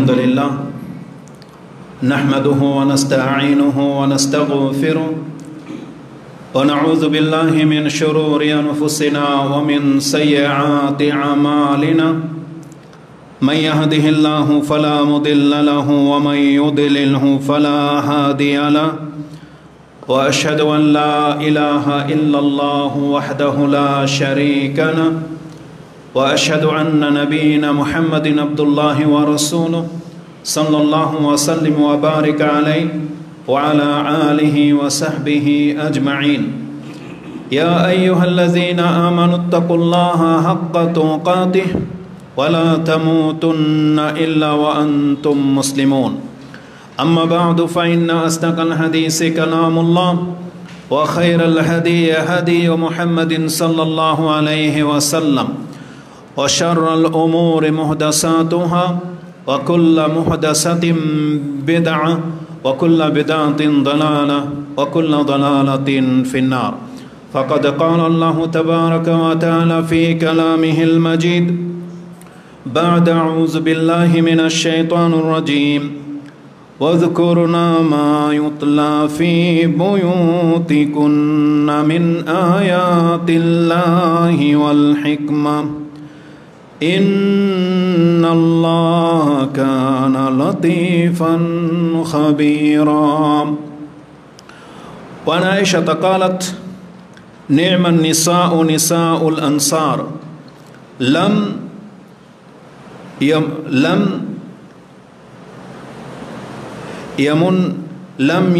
الحمد لله نحمده ونستعينه ونستغفره ونعوذ بالله من شرور أنفسنا ومن سيئات أعمالنا من يهده الله فلا مضل له ومن يضلله فلا هادي له وأشهد أن لا إله إلا الله وحده لا شريك له وأشهد أن نبينا محمد عبد الله ورسوله صلى الله وسلم وبارك عليه وعلى آله وصحبه أجمعين يا أيها الذين آمنوا اتقوا الله حق تقاته ولا تموتن إلا وأنتم مسلمون أما بعد فإن أصدق الحديث كلام الله وخير الهدي هدي محمد صلى الله عليه وسلم وشر الأمور محدثاتها وكل محدثة بدعة وكل بدعة ضلالة وكل ضلالة في النار فقد قال الله تبارك وتعالى في كلامه المجيد بعد أعوذ بالله من الشيطان الرجيم واذكرنا ما يتلى في بيوتكن من آيات الله والحكمة إن الله كان لطيفا خبيرا وعن عائشة قالت نعم النساء نساء الأنصار لم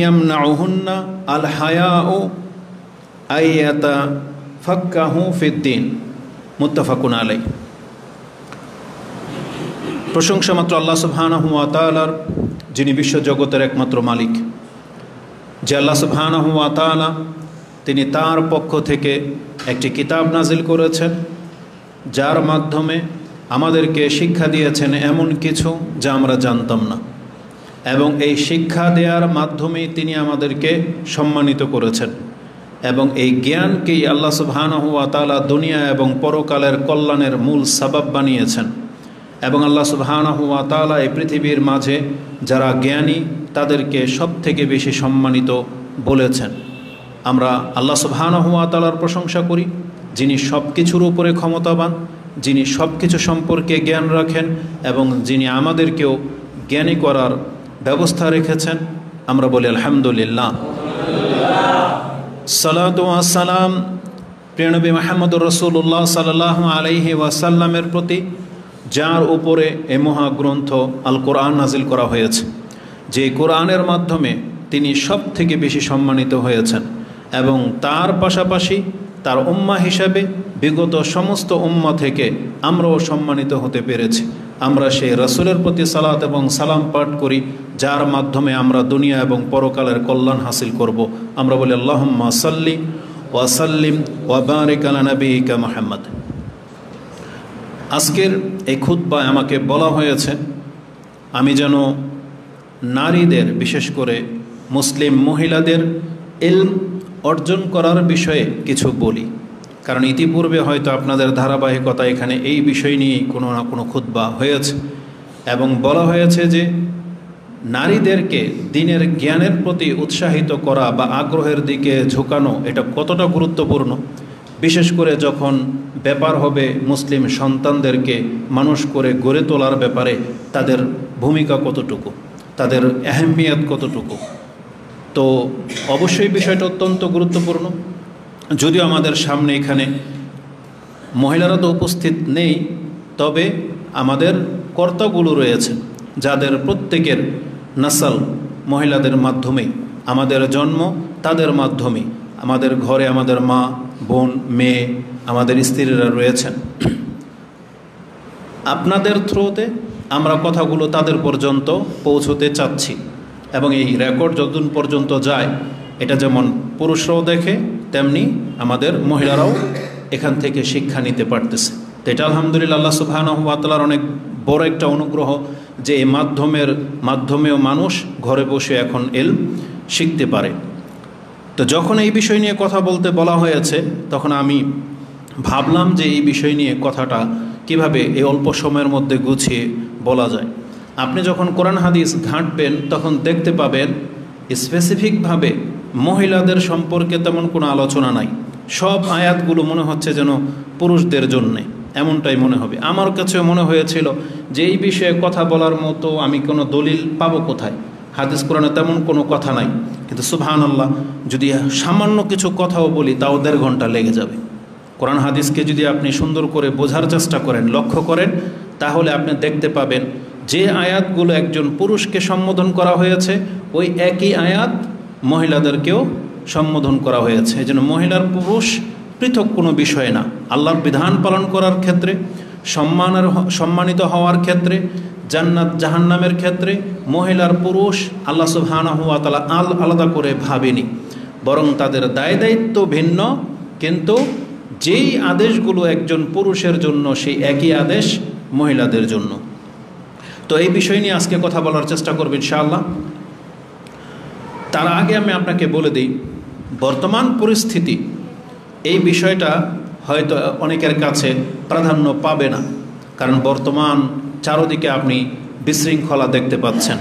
يمنعهن الحياء أن يتفقهوا في الدين متفق عليه প্রশংসা মাত্র আল্লাহ সুবহানাহু ওয়া তাআলার, যিনি বিশ্বজগতের একমাত্র মালিক। যে আল্লাহ সুবহানাহু ওয়া তাআলা তিনি তার পক্ষ থেকে একটি কিতাব নাজিল করেছেন, যার মাধ্যমে আমাদেরকে শিক্ষা দিয়েছেন এমন কিছু যা আমরা জানতাম না, এবং এই শিক্ষা দেওয়ার মাধ্যমেই তিনি আমাদেরকে সম্মানিত করেছেন, এবং এই জ্ঞানকেই আল্লাহ সুবহানাহু ওয়া তাআলা দুনিয়া এবং পরকালের কল্যাণের মূল সাবাব বানিয়েছেন। এবং আল্লাহ সুবহানাহু ওয়া তাআলা এই পৃথিবীর মাঝে যারা জ্ঞানী তাদেরকে সব থেকে বেশি সম্মানিত বলেছেন। আমরা আল্লাহ সুবহানাহু ওয়া তাআলার প্রশংসা করি, যিনি সব কিছুর উপরে ক্ষমতাবান, যিনি সব কিছু সম্পর্কে জ্ঞান রাখেন এবং যিনি আমাদেরকেও জ্ঞানী করার ব্যবস্থা রেখেছেন। আমরা বলি আলহামদুলিল্লাহ। সালাতু ওয়াস সালাম প্রিয় নবী মুহাম্মদুর রাসূলুল্লাহ সাল্লাল্লাহু আলাইহি ওয়াসাল্লামের প্রতি, যার উপরে এ মহাগ্রন্থ আল কোরআন নাজিল করা হয়েছে, যে কোরআনের মাধ্যমে তিনি সব থেকে বেশি সম্মানিত হয়েছেন, এবং তার পাশাপাশি তার উম্মাহ হিসাবে বিগত সমস্ত উম্মাহ থেকে আমরাও সম্মানিত হতে পেরেছি। আমরা সেই রাসূলের প্রতি সালাত এবং সালাম পাঠ করি, যার মাধ্যমে আমরা দুনিয়া এবং পরকালের কল্যাণ হাসিল করব। আমরা বলি আল্লাহুম্মা সাল্লি ওয়া সাল্লিম ওয়া বারিক আলা নবিয়িকা মুহাম্মদ। আজকের এই খুতবায় আমাকে বলা হয়েছে আমি যেন নারীদের, বিশেষ করে মুসলিম মহিলাদের ইলম অর্জন করার বিষয়ে কিছু বলি, কারণ ইতিপূর্বে হয়তো আপনাদের ধারাবাহিকতা এখানে এই বিষয় নিয়েই কোনো না কোনো খুতবা হয়েছে, এবং বলা হয়েছে যে নারীদেরকে দ্বীনের জ্ঞানের প্রতি উৎসাহিত করা বা আগ্রহের দিকে ঝুঁকানো এটা কতটা গুরুত্বপূর্ণ, বিশেষ করে যখন ব্যাপার হবে মুসলিম সন্তানদেরকে মানুষ করে গড়ে তোলার ব্যাপারে তাদের ভূমিকা কতটুকু, তাদের আহমিয়ত কতটুকু। তো অবশ্যই বিষয়টা অত্যন্ত গুরুত্বপূর্ণ। যদিও আমাদের সামনে এখানে মহিলারা তো উপস্থিত নেই, তবে আমাদের কর্তাগুলো রয়েছে, যাদের প্রত্যেকের নাসাল মহিলাদের মাধ্যমেই, আমাদের জন্ম তাদের মাধ্যমেই, আমাদের ঘরে আমাদের মা, বোন, মেয়ে, আমাদের স্ত্রীরা রয়েছেন। আপনাদের থ্রুতে আমরা কথাগুলো তাদের পর্যন্ত পৌঁছতে চাচ্ছি, এবং এই রেকর্ড যতদিন পর্যন্ত যায় এটা যেমন পুরুষরাও দেখে, তেমনি আমাদের মহিলারাও এখান থেকে শিক্ষা নিতে পারতেছে। তো এটা আলহামদুলিল্লাহ আল্লাহ সুবহানাহু ওয়া তাআলার অনেক বড় একটা অনুগ্রহ যে এই মাধ্যমেও মানুষ ঘরে বসে এখন ইলম শিখতে পারে। তো যখন এই বিষয় নিয়ে কথা বলতে বলা হয়েছে, তখন আমি ভাবলাম যে এই বিষয় নিয়ে কথাটা কিভাবে এই অল্প সময়ের মধ্যে গুছিয়ে বলা যায়। আপনি যখন কোরআন হাদিস ঘাঁটবেন তখন দেখতে পাবেন স্পেসিফিকভাবে মহিলাদের সম্পর্কে তেমন কোনো আলোচনা নাই। সব আয়াতগুলো মনে হচ্ছে যেন পুরুষদের জন্যে, এমনটাই মনে হবে। আমার কাছেও মনে হয়েছিল যে এই বিষয়ে কথা বলার মতো আমি কোনো দলিল পাবো কোথায়, হাদিস কোরআনে তেমন কোনো কথা নাই। কিন্তু সুবহানাল্লাহ, যদি সামান্য কিছু কথাও বলি তাও 1.5 ঘন্টা লেগে যাবে। কোরআন হাদিসকে যদি আপনি সুন্দর করে বোঝার চেষ্টা করেন, লক্ষ্য করেন, তাহলে আপনি দেখতে পাবেন যে আয়াতগুলো একজন পুরুষকে সম্বোধন করা হয়েছে ওই একই আয়াত মহিলাদেরকেও সম্বোধন করা হয়েছে। এই জন্য মহিলার পুরুষ পৃথক কোনো বিষয় না। আল্লাহর বিধান পালন করার ক্ষেত্রে, সম্মানিত হওয়ার ক্ষেত্রে, জান্নাত জাহান্নামের ক্ষেত্রে মহিলার পুরুষ আল্লাহ সুবহানাহু ওয়া তাআলা আলাদা করে ভাবেনি, বরং তাদের দায় দায়িত্ব ভিন্ন, কিন্তু যেই আদেশগুলো একজন পুরুষের জন্য সেই একই আদেশ মহিলাদের জন্য। তো এই বিষয় নিয়ে আজকে কথা বলার চেষ্টা করব ইনশাআল্লাহ। তার আগে আমি আপনাকে বলে দিই, বর্তমান পরিস্থিতি এই বিষয়টা হয়তো অনেকের কাছে প্রাধান্য পাবে না, কারণ বর্তমান চারদিকে আপনি বিশৃঙ্খলা দেখতে পাচ্ছেন।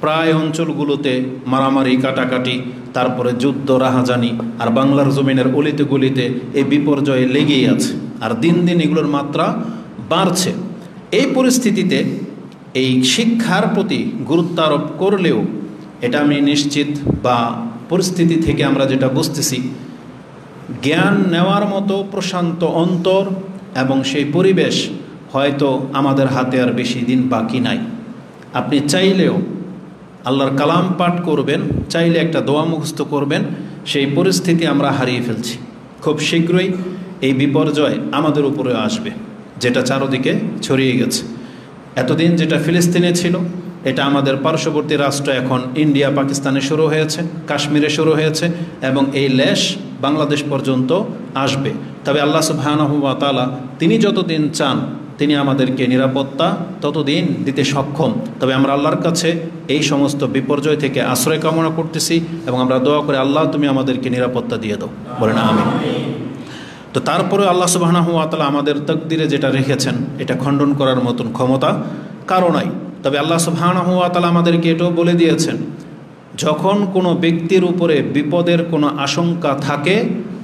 প্রায় অঞ্চলগুলোতে মারামারি, কাটাকাটি, তারপরে যুদ্ধ, রাহাজানি, আর বাংলার জমিনের অলিতে গলিতে এই বিপর্যয় লেগেই আছে, আর দিন দিন এগুলোর মাত্রা বাড়ছে। এই পরিস্থিতিতে এই শিক্ষার প্রতি গুরুত্ব আরোপ করলেও এটা আমি নিশ্চিত, বা পরিস্থিতি থেকে আমরা যেটা বুঝতেছি, জ্ঞান নেওয়ার মতো প্রশান্ত অন্তর এবং সেই পরিবেশ হয়তো আমাদের হাতে আর বেশি দিন বাকি নাই। আপনি চাইলেও আল্লাহর কালাম পাঠ করবেন, চাইলে একটা দোয়া মুখস্থ করবেন, সেই পরিস্থিতি আমরা হারিয়ে ফেলছি। খুব শীঘ্রই এই বিপর্যয় আমাদের উপরে আসবে, যেটা চারদিকে ছড়িয়ে গেছে। এতদিন যেটা ফিলিস্তিনে ছিল, এটা আমাদের পার্শ্ববর্তী রাষ্ট্র এখন ইন্ডিয়া, পাকিস্তানে শুরু হয়েছে, কাশ্মীরে শুরু হয়েছে, এবং এই লেশ বাংলাদেশ পর্যন্ত আসবে। তবে আল্লাহ সুবহানাহু ওয়া তাআলা তিনি যতদিন চান তিনি আমাদেরকে নিরাপত্তা ততদিন দিতে সক্ষম। তবে আমরা আল্লাহর কাছে এই সমস্ত বিপর্যয় থেকে আশ্রয় কামনা করতেছি, এবং আমরা দোয়া করে, আল্লাহ তুমি আমাদেরকে নিরাপত্তা দিয়ে দাও, বলেন আমিন। তো তারপরে আল্লাহ সুবহানাহু ওয়া তাআলা আমাদের তাকদিরে যেটা রেখেছেন এটা খণ্ডন করার মতন ক্ষমতা কারো নাই। তবে আল্লাহ সুবহানাহু ওয়া তাআলা আমাদেরকে এটাও বলে দিয়েছেন, যখন কোনো ব্যক্তির উপরে বিপদের কোনো আশঙ্কা থাকে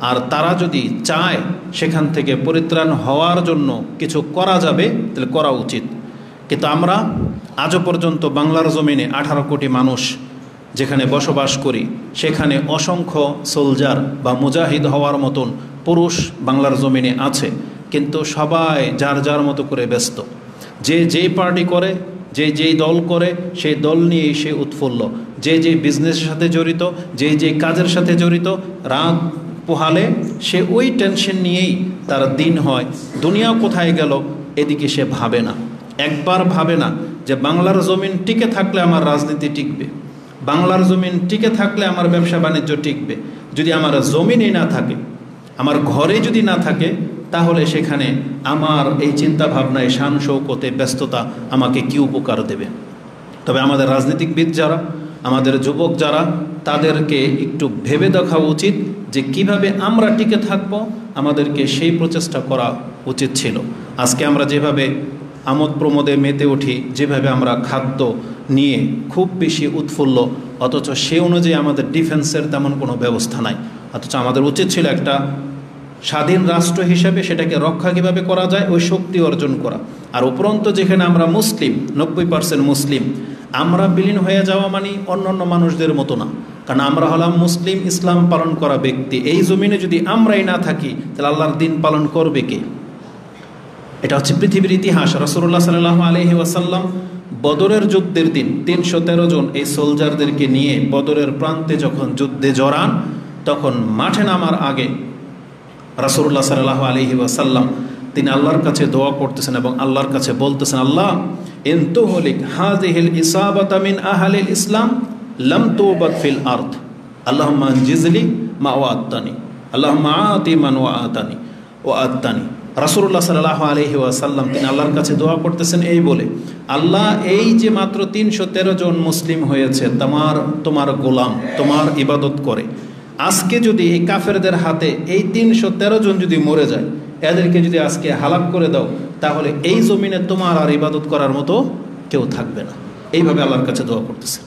আর তারা যদি চায় সেখান থেকে পরিত্রাণ হওয়ার জন্য কিছু করা যাবে, তাহলে করা উচিত। কিন্তু আমরা আজও পর্যন্ত বাংলার জমিনে 18 কোটি মানুষ যেখানে বসবাস করি, সেখানে অসংখ্য সোলজার বা মুজাহিদ হওয়ার মতন পুরুষ বাংলার জমিনে আছে, কিন্তু সবাই যার যার মতো করে ব্যস্ত। যে যেই পার্টি করে, যে যেই দল করে, সেই দল নিয়েই সে উৎফুল্ল। যে যে বিজনেসের সাথে জড়িত, যে যে কাজের সাথে জড়িত, রাত পোহালে সে ওই টেনশন নিয়েই তার দিন হয়। দুনিয়া কোথায় গেল এদিকে সে ভাবে না, একবার ভাবে না যে বাংলার জমিন টিকে থাকলে আমার রাজনীতি টিকবে, বাংলার জমিন টিকে থাকলে আমার ব্যবসা বাণিজ্য টিকবে। যদি আমার জমিনই না থাকে, আমার ঘরে যদি না থাকে, তাহলে সেখানে আমার এই চিন্তা ভাবনায়, শান শৌকতে, ব্যস্ততা আমাকে কি উপকার দেবে? তবে আমাদের রাজনীতিকবিদ যারা, আমাদের যুবক যারা, তাদেরকে একটু ভেবে দেখা উচিত যে কিভাবে আমরা টিকে থাকব। আমাদেরকে সেই প্রচেষ্টা করা উচিত ছিল। আজকে আমরা যেভাবে আমোদ প্রমোদে মেতে উঠি, যেভাবে আমরা খাদ্য নিয়ে খুব বেশি উৎফুল্ল, অথচ সে অনুযায়ী আমাদের ডিফেন্সের তেমন কোনো ব্যবস্থা নাই। অথচ আমাদের উচিত ছিল একটা স্বাধীন রাষ্ট্র হিসেবে সেটাকে রক্ষা কীভাবে করা যায় ওই শক্তি অর্জন করা। আর উপরন্তু যেখানে আমরা মুসলিম, 90% মুসলিম, আমরা বিলীন হয়ে যাওয়া মানে অন্যান্য মানুষদের মতো না, কারণ আমরা হলাম মুসলিম, ইসলাম পালন করা ব্যক্তি। এই জমিনে যদি আমরাই না থাকি, তাহলে আল্লাহর দিন পালন করবে কে? এটা হচ্ছে পৃথিবীর ইতিহাস। রাসূলুল্লাহ সাল্লাল্লাহু আলাইহি ওয়াসাল্লাম বদরের যুদ্ধের দিন 313 জন এই সোলজারদেরকে নিয়ে বদরের প্রান্তে যখন যুদ্ধে জড়ান, তখন মাঠে নামার আগে রাসূলুল্লাহ সাল্লাল্লাহু আলাইহি ওয়াসাল্লাম তিনি আল্লাহর কাছে দোয়া করতেছেন এবং আল্লাহর কাছে বলতেছেন, আল্লাহ ইন তুহলিক হাযিহিল ইসাবাতা মিন আহলিল ইসলাম লাম তুবাদ ফিল আরদ আল্লাহুম্মা আনজিজলি মা ওয়াআতানি আল্লাহুম্মা আতি মান ওয়াআতানি ওয়াআতানি। রাসূলুল্লাহ সাল্লাল্লাহু আলাইহি ওয়াসাল্লাম তিনি আল্লাহর কাছে দোয়া করতেছেন এই বলে, আল্লাহ এই যে মাত্র 313 জন মুসলিম হয়েছে, তোমার গোলাম, তোমার ইবাদত করে, আজকে যদি এই কাফেরদের হাতে এই 313 জন যদি মরে যায়, এদেরকে যদি আজকে হালাক করে দাও, তাহলে এই জমিনে তোমার আর ইবাদত করার মতো কেউ থাকবে না। এইভাবে আল্লাহর কাছে দোয়া করতেছে।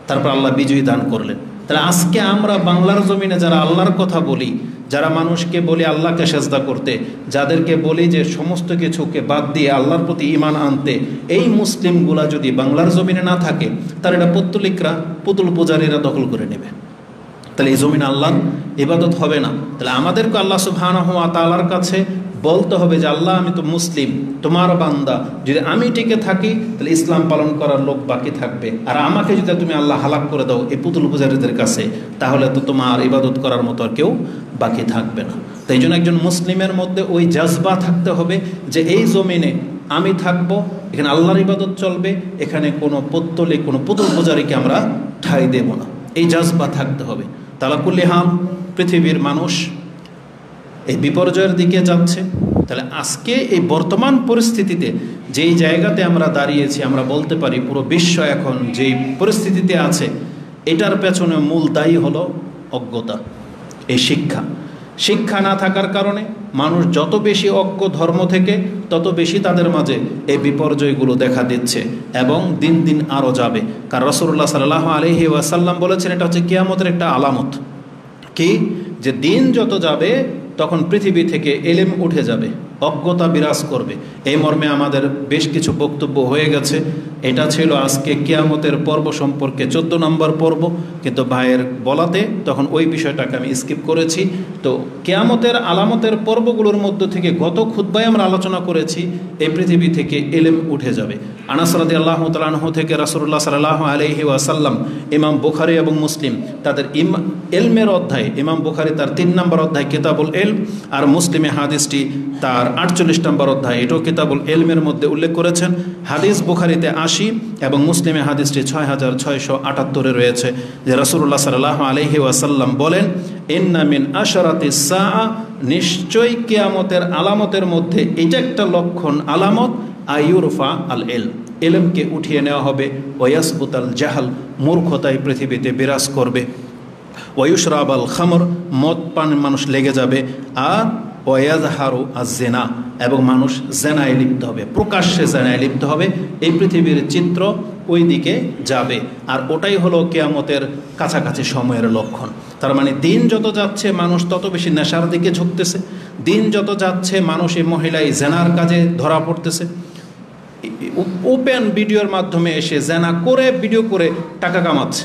তারপর আল্লাহ বিজয়ী দান করলেন। তাহলে আজকে আমরা বাংলার জমিনে যারা আল্লাহর কথা বলি, যারা মানুষকে বলি আল্লাহকে সেজদা করতে, যাদেরকে বলি যে সমস্ত কিছুকে বাদ দিয়ে আল্লাহর প্রতি ঈমান আনতে, এই মুসলিমগুলা যদি বাংলার জমিনে না থাকে, তার এটা পত্তলিকরা, পুতুল পূজারীরা দখল করে নেবে। তাহলে এই জমিন আল্লাহর ইবাদত হবে না। তাহলে আমাদেরকে আল্লাহ সুবহানাহু ওয়া তাআলার কাছে বলতে হবে যে আল্লাহ, আমি তো মুসলিম, তোমার বান্দা, যদি আমি টিকে থাকি তাহলে ইসলাম পালন করার লোক বাকি থাকবে, আর আমাকে যদি তুমি আল্লাহ হালাক করে দাও এই পুতুল পূজারীদের কাছে, তাহলে তো তোমার ইবাদত করার মতো আর কেউ বাকি থাকবে না। তাই জন্য একজন মুসলিমের মধ্যে ওই জাজবা থাকতে হবে যে এই জমিনে আমি থাকবো, এখানে আল্লাহর ইবাদত চলবে, এখানে কোনো পত্তলিক, কোনো পুতুল পূজারীকে আমরা ঠাঁই দেব না, এই জাজবা থাকতে হবে। তালাকুল্লি হাম পৃথিবীর মানুষ এই বিপর্যয়ের দিকে যাচ্ছে। তাহলে আজকে এই বর্তমান পরিস্থিতিতে যেই জায়গাতে আমরা দাঁড়িয়েছি, আমরা বলতে পারি পুরো বিশ্ব এখন যেই পরিস্থিতিতে আছে, এটার পেছনে মূল দায়ী হলো অজ্ঞতা। এই শিক্ষা না থাকার কারণে মানুষ যত বেশি অজ্ঞ ধর্ম থেকে, তত বেশি তাদের মাঝে এই বিপর্যয়গুলো দেখা দিচ্ছে এবং দিন দিন আরও যাবে। কারণ রাসূলুল্লাহ সাল্লাল্লাহু আলাইহি ওয়াসাল্লাম বলেছেন এটা হচ্ছে কিয়ামতের একটা আলামত। কি? যে দিন যত যাবে তখন পৃথিবী থেকে এলেম উঠে যাবে, অজ্ঞতা বিরাজ করবে। এই মর্মে আমাদের বেশ কিছু বক্তব্য হয়ে গেছে। এটা ছিল আজকে কিয়ামতের পর্ব সম্পর্কে 14 নম্বর পর্ব, কিন্তু ভাইয়ের বলাতে তখন ওই বিষয়টাকে আমি স্কিপ করেছি। তো কিয়ামতের আলামতের পর্বগুলোর মধ্য থেকে গত খুতবায় আমরা আলোচনা করেছি এই পৃথিবী থেকে এলেম উঠে যাবে। আনাস রাদিয়াল্লাহু তাআলা আনহু থেকে রাসূলুল্লাহ সাল্লাল্লাহু আলাইহি ওয়াসাল্লাম, ইমাম বুখারী এবং মুসলিম তাদের এলমের অধ্যায়, ইমাম বুখারী তার 3 নম্বর অধ্যায় কিতাবুল এলম, আর মুসলিমে হাদিসটি তার 48 নম্বর অধ্যায়, এটাও কিতাবুল এলমের মধ্যে উল্লেখ করেছেন। হাদিস বুখারীতে 80 এবং মুসলিমে হাদিসটি 6678 রয়েছে যে রাসূলুল্লাহ সাল্লাল্লাহু আলাইহি ওয়াসাল্লাম বলেন, ইন্না মিন আশরাতিস সাআ, নিশ্চয়ই কিয়ামতের আলামতের মধ্যে এটা একটা লক্ষণ আলামত, আইয়ুরফা আল এলম, এলমকে উঠিয়ে নেওয়া হবে, ওয়াসবুত আল জাহাল, মূর্খতায় পৃথিবীতে বিরাজ করবে, ওয়ুশরাব আল খামর, মদ পান মানুষ লেগে যাবে, আর ওয়াজহারু আজ-জিনা, এবং মানুষ জেনায় লিপ্ত হবে, প্রকাশ্যে জেনায় লিপ্ত হবে। এই পৃথিবীর চিত্র ওই দিকে যাবে, আর ওটাই হলো কিয়ামতের কাছাকাছি সময়ের লক্ষণ। তার মানে দিন যত যাচ্ছে মানুষ তত বেশি নেশার দিকে ঝুঁকতেছে, দিন যত যাচ্ছে মানুষ এই মহিলাই জেনার কাজে ধরা পড়তেছে, ওপেন ভিডিওর মাধ্যমে এসে জেনা করে ভিডিও করে টাকা কামাচ্ছে।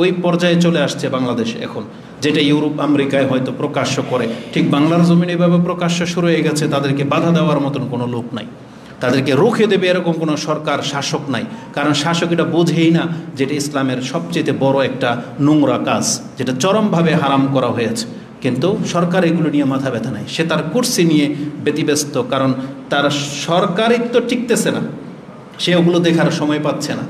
ওই পর্যায়ে চলে আসছে বাংলাদেশে এখন, যেটা ইউরোপ আমেরিকায় হয়তো প্রকাশ্য করে, ঠিক বাংলার জমিনে এভাবে প্রকাশ্য শুরু হয়ে গেছে। তাদেরকে বাধা দেওয়ার মতন কোনো লোক নাই, তাদেরকে রুখে দেবে এরকম কোনো সরকার শাসক নাই। কারণ শাসক এটা বোঝেই না যেটা ইসলামের সবচেয়ে বড় একটা নোংরা কাজ, যেটা চরমভাবে হারাম করা হয়েছে। কিন্তু সরকার এগুলো নিয়ে মাথা ব্যথা নাই, সে তার কুর্সি নিয়ে ব্যতিব্যস্ত, কারণ তার সরকারিত্ব টিকতেছে না, সে ওগুলো দেখার সময় পাচ্ছে না।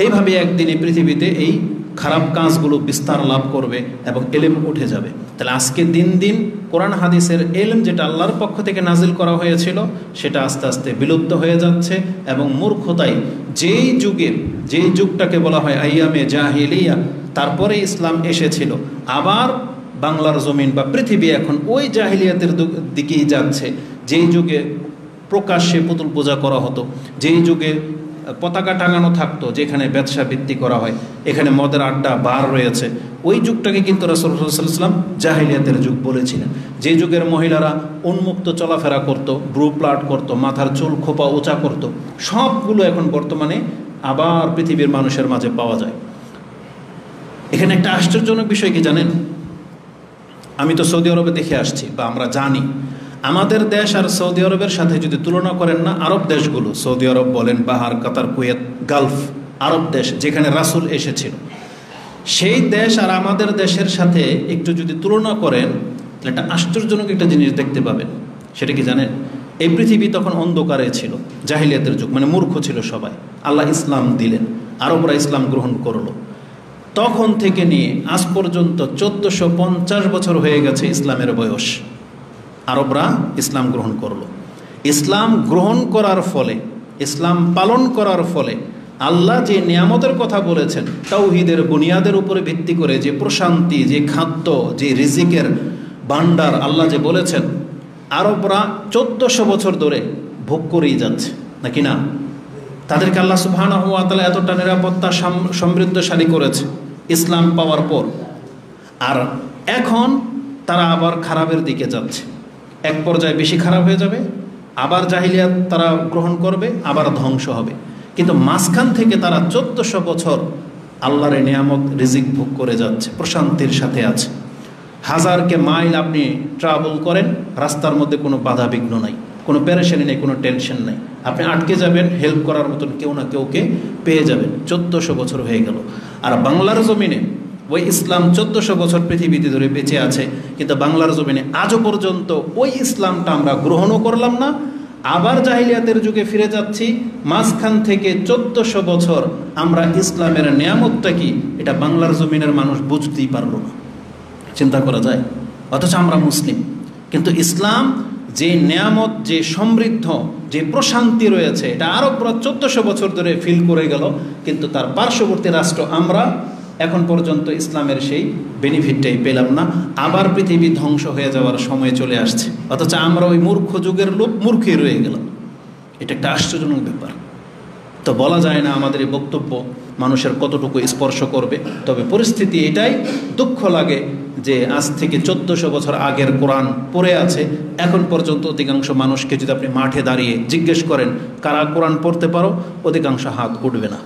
এইভাবে একদিন এই পৃথিবীতে এই খারাপ কাজগুলো বিস্তার লাভ করবে এবং এলেম উঠে যাবে। তাহলে আজকে দিন দিন কোরআন হাদিসের এলেম, যেটা আল্লাহর পক্ষ থেকে নাজিল করা হয়েছিল, সেটা আস্তে আস্তে বিলুপ্ত হয়ে যাচ্ছে। এবং মূর্খতাই যেই যুগটাকে বলা হয় আইয়ামে জাহিলিয়া, তারপরে ইসলাম এসেছিল, আবার বাংলার জমিন বা পৃথিবী এখন ওই জাহিলিয়াতের দিকেই যাচ্ছে। যেই যুগে প্রকাশ্যে পুতুল পূজা করা হতো, যেই যুগে পতাকা টাঙানো থাকতো, যেখানে ব্যবসা বৃত্তি করা হয়, এখানে মদের আড্ডা বার রয়েছে, ওই যুগটাকে কিন্তু রাসূলুল্লাহ সাল্লাল্লাহু আলাইহি ওয়াসাল্লাম জাহিলিয়াতের যুগ বলেছিলেন। যে যুগের মহিলারা উন্মুক্ত চলাফেরা করতো, ব্রু প্লাট করতো, মাথার চুল খোপা উঁচা করতো, সবগুলো এখন বর্তমানে আবার পৃথিবীর মানুষের মাঝে পাওয়া যায়। এখানে একটা আশ্চর্যজনক বিষয় কি জানেন? আমি তো সৌদি আরবে দেখে আসছি, বা আমরা জানি, আমাদের দেশ আর সৌদি আরবের সাথে যদি তুলনা করেন না, আরব দেশগুলো, সৌদি আরব বলেন, বাহার, কাতার, কুয়েত, গালফ আরব দেশ, যেখানে রাসূল এসেছিল, সেই দেশ আর আমাদের দেশের সাথে একটু যদি তুলনা করেন, তাহলে একটা আশ্চর্যজনক একটা জিনিস দেখতে পাবেন। সেটা কি জানেন? এই পৃথিবী তখন অন্ধকারে ছিল, জাহিলিয়াতের যুগ, মানে মূর্খ ছিল সবাই। আল্লাহ ইসলাম দিলেন, আরবরা ইসলাম গ্রহণ করলো। তখন থেকে নিয়ে আজ পর্যন্ত 1450 বছর হয়ে গেছে ইসলামের বয়স। আরবরা ইসলাম গ্রহণ করলো। ইসলাম গ্রহণ করার ফলে, ইসলাম পালন করার ফলে আল্লাহ যে নিয়ামতের কথা বলেছেন, তাওহীদের বুনিয়াদের উপরে ভিত্তি করে যে প্রশান্তি, যে খাদ্য, যে রিজিকের ভান্ডার আল্লাহ যে বলেছেন, আরবরা 1400 বছর ধরে ভোগ করেই যাচ্ছে, নাকি না? তাদেরকে আল্লাহ সুবহানাহু ওয়া তাআলা এতটা নিরাপত্তা সমৃদ্ধশালী করেছে ইসলাম পাওয়ার পর, আর এখন তারা আবার খারাপের দিকে যাচ্ছে। এক পর্যায়ে বেশি খারাপ হয়ে যাবে, আবার জাহিলিয়াত তারা গ্রহণ করবে, আবার ধ্বংস হবে। কিন্তু মাঝখান থেকে তারা 1400 বছর আল্লাহর নিয়ামত রিজিক ভোগ করে যাচ্ছে, প্রশান্তির সাথে আছে। হাজারকে মাইল আপনি ট্রাভেল করেন, রাস্তার মধ্যে কোনো বাধা বিঘ্ন নাই, কোনো পেরেশানি নেই, কোনো টেনশন নাই। আপনি আটকে যাবেন, হেল্প করার মতন কেউ না কেউকে পেয়ে যাবেন। 1400 বছর হয়ে গেল। আর বাংলার জমিনে ওই ইসলাম 1400 বছর পৃথিবীতে ধরে বেঁচে আছে, কিন্তু বাংলার জমিনে আজও পর্যন্ত ওই ইসলামটা আমরা গ্রহণও করলাম না, আবার জাহিলিয়াতের যুগে ফিরে যাচ্ছি। মাঝখান থেকে 1400 বছর আমরা ইসলামের নিয়ামতটা কি এটা বাংলার জমিনের মানুষ বুঝতেই পারল না। চিন্তা করা যায়? অথচ আমরা মুসলিম, কিন্তু ইসলাম যে নিয়ামত, যে সমৃদ্ধ, যে প্রশান্তি রয়েছে এটা আরও পুরো 1400 বছর ধরে ফিল করে গেল, কিন্তু তার পার্শ্ববর্তী রাষ্ট্র আমরা এখন পর্যন্ত ইসলামের সেই বেনিফিটটাই পেলাম না। আবার পৃথিবী ধ্বংস হয়ে যাওয়ার সময় চলে আসছে, অথচ আমরা ওই মূর্খ যুগের লোক মূর্খই রয়ে গেলাম। এটা একটা আশ্চর্যজনক ব্যাপার। তো বলা যায় না আমাদের এই বক্তব্য মানুষের কতটুকু স্পর্শ করবে, তবে পরিস্থিতি এটাই। দুঃখ লাগে যে আজ থেকে 1400 বছর আগের কোরআন পড়ে আছে, এখন পর্যন্ত অধিকাংশ মানুষকে যদি আপনি মাঠে দাঁড়িয়ে জিজ্ঞেস করেন কারা কোরআন পড়তে পারো, অধিকাংশ হাত উঠবে না।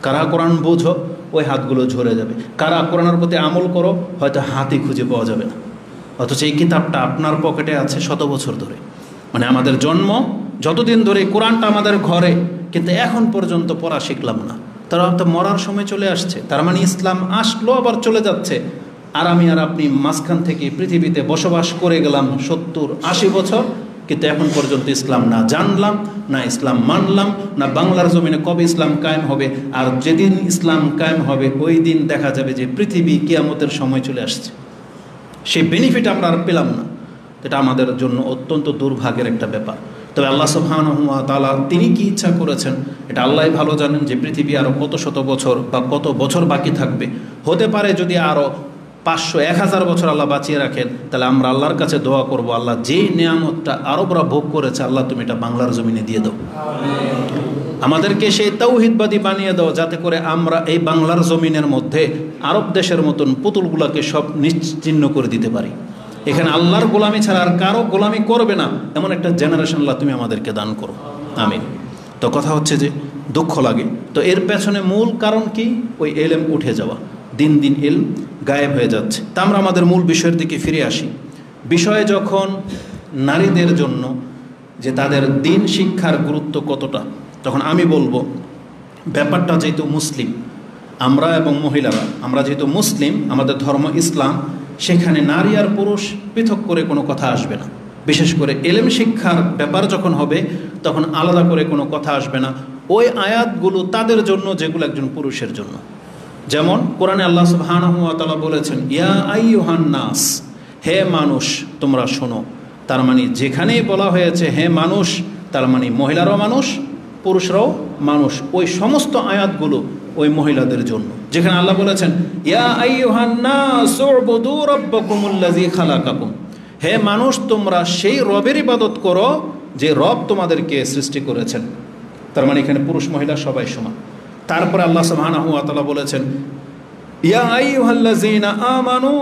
কারা কোরআন বোঝো, ওই হাতগুলো ঝরে যাবে। কারা কোরআনের প্রতি আমল করো, হয়তো হাতই খুঁজে পাওয়া যাবে না। অথচ এই কিতাবটা আপনার পকেটে আছে 100 বছর ধরে, মানে আমাদের জন্ম যতদিন ধরে কোরআনটা আমাদের ঘরে, কিন্তু এখন পর্যন্ত পড়া শিখলাম না। তারা তো মরার সময় চলে আসছে, তার মানে ইসলাম আসলো আবার চলে যাচ্ছে, আর আমি আর আপনি মাঝখান থেকে পৃথিবীতে বসবাস করে গেলাম 70-80 বছর, কিন্তু এখন পর্যন্ত ইসলাম না জানলাম, না ইসলাম মানলাম, না বাংলার জমিনে কবে ইসলাম কায়েম হবে। আর যেদিন ইসলাম কায়েম হবে ওই দিন দেখা যাবে যে পৃথিবী কিয়ামতের সময় চলে আসছে, সেই বেনিফিট আমরা আর পেলাম না। এটা আমাদের জন্য অত্যন্ত দুর্ভাগ্যের একটা ব্যাপার। তবে আল্লাহ সুবহানাহু ওয়া তাআলা তিনি কি ইচ্ছা করেছেন এটা আল্লাহই ভালো জানেন, যে পৃথিবী আরও কত শত বছর বা কত বছর বাকি থাকবে। হতে পারে যদি আরও 500-1000 বছর আল্লাহ বাঁচিয়ে রাখেন, তাহলে আমরা আল্লাহর কাছে দোয়া করব, আল্লাহ যেই নিয়ামতটা আরবরা ভোগ করেছে আল্লাহ তুমি এটা বাংলার জমিনে দিয়ে দাও, আমাদেরকে সেই তাওহীদবাদী বানিয়ে দাও, যাতে করে আমরা এই বাংলার জমিনের মধ্যে আরব দেশের মতন পুতুলগুলাকে সব নিশ্চিহ্ন করে দিতে পারি। এখানে আল্লাহর গোলামি ছাড়া আর কারো গোলামি করবে না, এমন একটা জেনারেশন আল্লাহ তুমি আমাদেরকে দান করো, আমিন। তো কথা হচ্ছে যে দুঃখ লাগে। তো এর পেছনে মূল কারণ কি? ওই এলেম উঠে যাওয়া, দিন দিন এলম গায়েব হয়ে যাচ্ছে। তা আমরা আমাদের মূল বিষয়ের দিকে ফিরে আসি। বিষয়ে যখন নারীদের জন্য যে তাদের দিন শিক্ষার গুরুত্ব কতটা, তখন আমি বলবো ব্যাপারটা যেহেতু মুসলিম আমরা এবং মহিলারা, আমরা যেহেতু মুসলিম, আমাদের ধর্ম ইসলাম, সেখানে নারী আর পুরুষ পৃথক করে কোনো কথা আসবে না। বিশেষ করে এলেম শিক্ষার ব্যাপার যখন হবে তখন আলাদা করে কোনো কথা আসবে না। ওই আয়াতগুলো তাদের জন্য যেগুলো একজন পুরুষের জন্য। যেমন কোরআনে আল্লাহ সুবহানাহু ওয়া তাআলা বলেছেন, ইয়া আইয়ুহান নাস, হে মানুষ তোমরা শোনো। তার মানে যেখানেই বলা হয়েছে হে মানুষ, তার মানে মহিলারাও মানুষ, পুরুষরাও মানুষ। ওই সমস্ত আয়াতগুলো ওই মহিলাদের জন্য। যেখানে আল্লাহ বলেছেন ইয়া আইয়ুহান নাস উবুদু রাব্বাকুমুল্লাযী খালাকাকুম, হে মানুষ তোমরা সেই রবের ইবাদত করো যে রব তোমাদেরকে সৃষ্টি করেছেন। তার মানে এখানে পুরুষ মহিলা সবাই সমান। তারপরে আল্লাহ সুবহানাহু ওয়া তাআলা বলেছেন ইয়া আইয়ুহাল্লাযীনা আমানু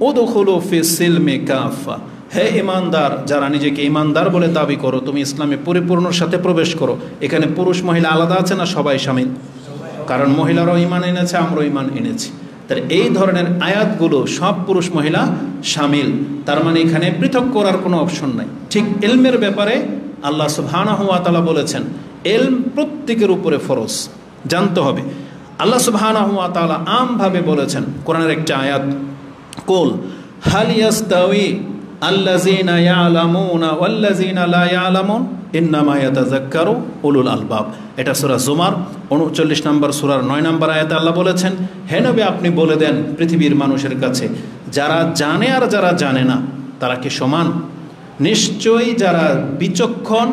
উদখুলু ফিস সিলমি কাফা, হে ইমানদার যারা নিজেকে ইমানদার বলে দাবি করো, তুমি ইসলামে পরিপূর্ণর সাথে প্রবেশ করো। এখানে পুরুষ মহিলা আলাদা আছে না? সবাই শামিল, কারণ মহিলারাও ঈমান এনেছে, আমরাও ঈমান এনেছি। তার এই ধরনের আয়াতগুলো সব পুরুষ মহিলা শামিল। তার মানে এখানে পৃথক করার কোনো অপশন নাই। ঠিক ইলমের ব্যাপারে আল্লাহ সুবহানাহু ওয়া তাআলা বলেছেন ইলম প্রত্যেকের উপরে ফরজ, জানতে হবে। আল্লাহ সুবহানাহু ওয়া তাআলা আমভাবে বলেছেন কোরআনের একটা আয়াত, কুল হাল ইয়াস্তাওয়ি আল্লাযীনা ইয়ালামুনা ওয়াল্লাযীনা লা ইয়ালামুন ইন্নামা ইয়াতাযাক্কারু উলুল আলবাব। এটা সূরা জুমার 39 নম্বর সূরার 9 নম্বর আয়াতে আল্লাহ বলেছেন, হে নবী আপনি বলে দেন পৃথিবীর মানুষের কাছে, যারা জানে আর যারা জানে না তারা কি সমান? নিশ্চয়ই যারা বিচক্ষণ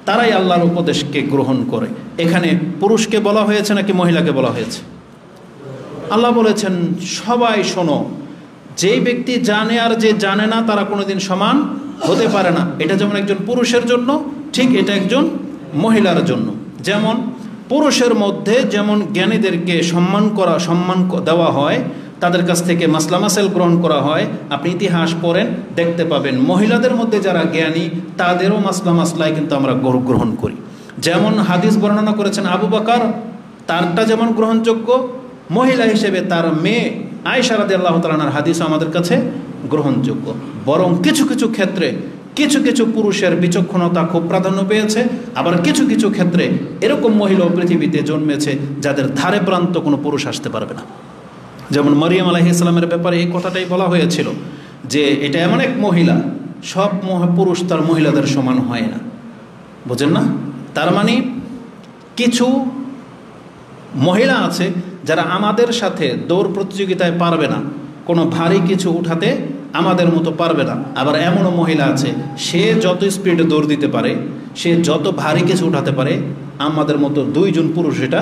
তারাই আল্লাহর উপদেশকে গ্রহণ করে। এখানে পুরুষকে বলা হয়েছে নাকি মহিলাকে বলা হয়েছে? আল্লাহ বলেছেন সবাই শোনো, যেই ব্যক্তি জানে আর যে জানে না তারা কোনোদিন সমান হতে পারে না। এটা যেমন একজন পুরুষের জন্য, ঠিক এটা একজন মহিলার জন্য। যেমন পুরুষের মধ্যে যেমন জ্ঞানীদেরকে সম্মান দেওয়া হয়, তাদের কাছ থেকে মাসলা মাসাইল গ্রহণ করা হয়, আপনি ইতিহাস পড়েন দেখতে পাবেন মহিলাদের মধ্যে যারা জ্ঞানী তাদেরও মাসলায় কিন্তু আমরা গ্রহণ করি। যেমন হাদিস বর্ণনা করেছেন আবু বকর, তারটা যেমন গ্রহণযোগ্য, মহিলা হিসেবে তার মেয়ে আয়েশা রাদিয়াল্লাহু তাআলা আনহার হাদিসও আমাদের কাছে গ্রহণযোগ্য। বরং কিছু কিছু ক্ষেত্রে কিছু কিছু পুরুষের বিচক্ষণতা খুব প্রাধান্য পেয়েছে, আবার কিছু কিছু ক্ষেত্রে এরকম মহিলাও পৃথিবীতে জন্মেছে যাদের ধারে প্রান্ত কোনো পুরুষ আসতে পারবে না। যেমন মরিয়ম আলাইহিস সালামের ব্যাপারে এই কথাটাই বলা হয়েছিল যে এটা এমন এক মহিলা, সব পুরুষ তার মহিলাদের সমান হয় না। বুঝেন না? তার মানে কিছু মহিলা আছে যারা আমাদের সাথে দৌড় প্রতিযোগিতায় পারবে না, কোনো ভারী কিছু উঠাতে আমাদের মতো পারবে না। আবার এমনও মহিলা আছে সে যত স্পিডে দৌড় দিতে পারে, সে যত ভারী কিছু উঠাতে পারে, আমাদের মতো দুইজন পুরুষ এটা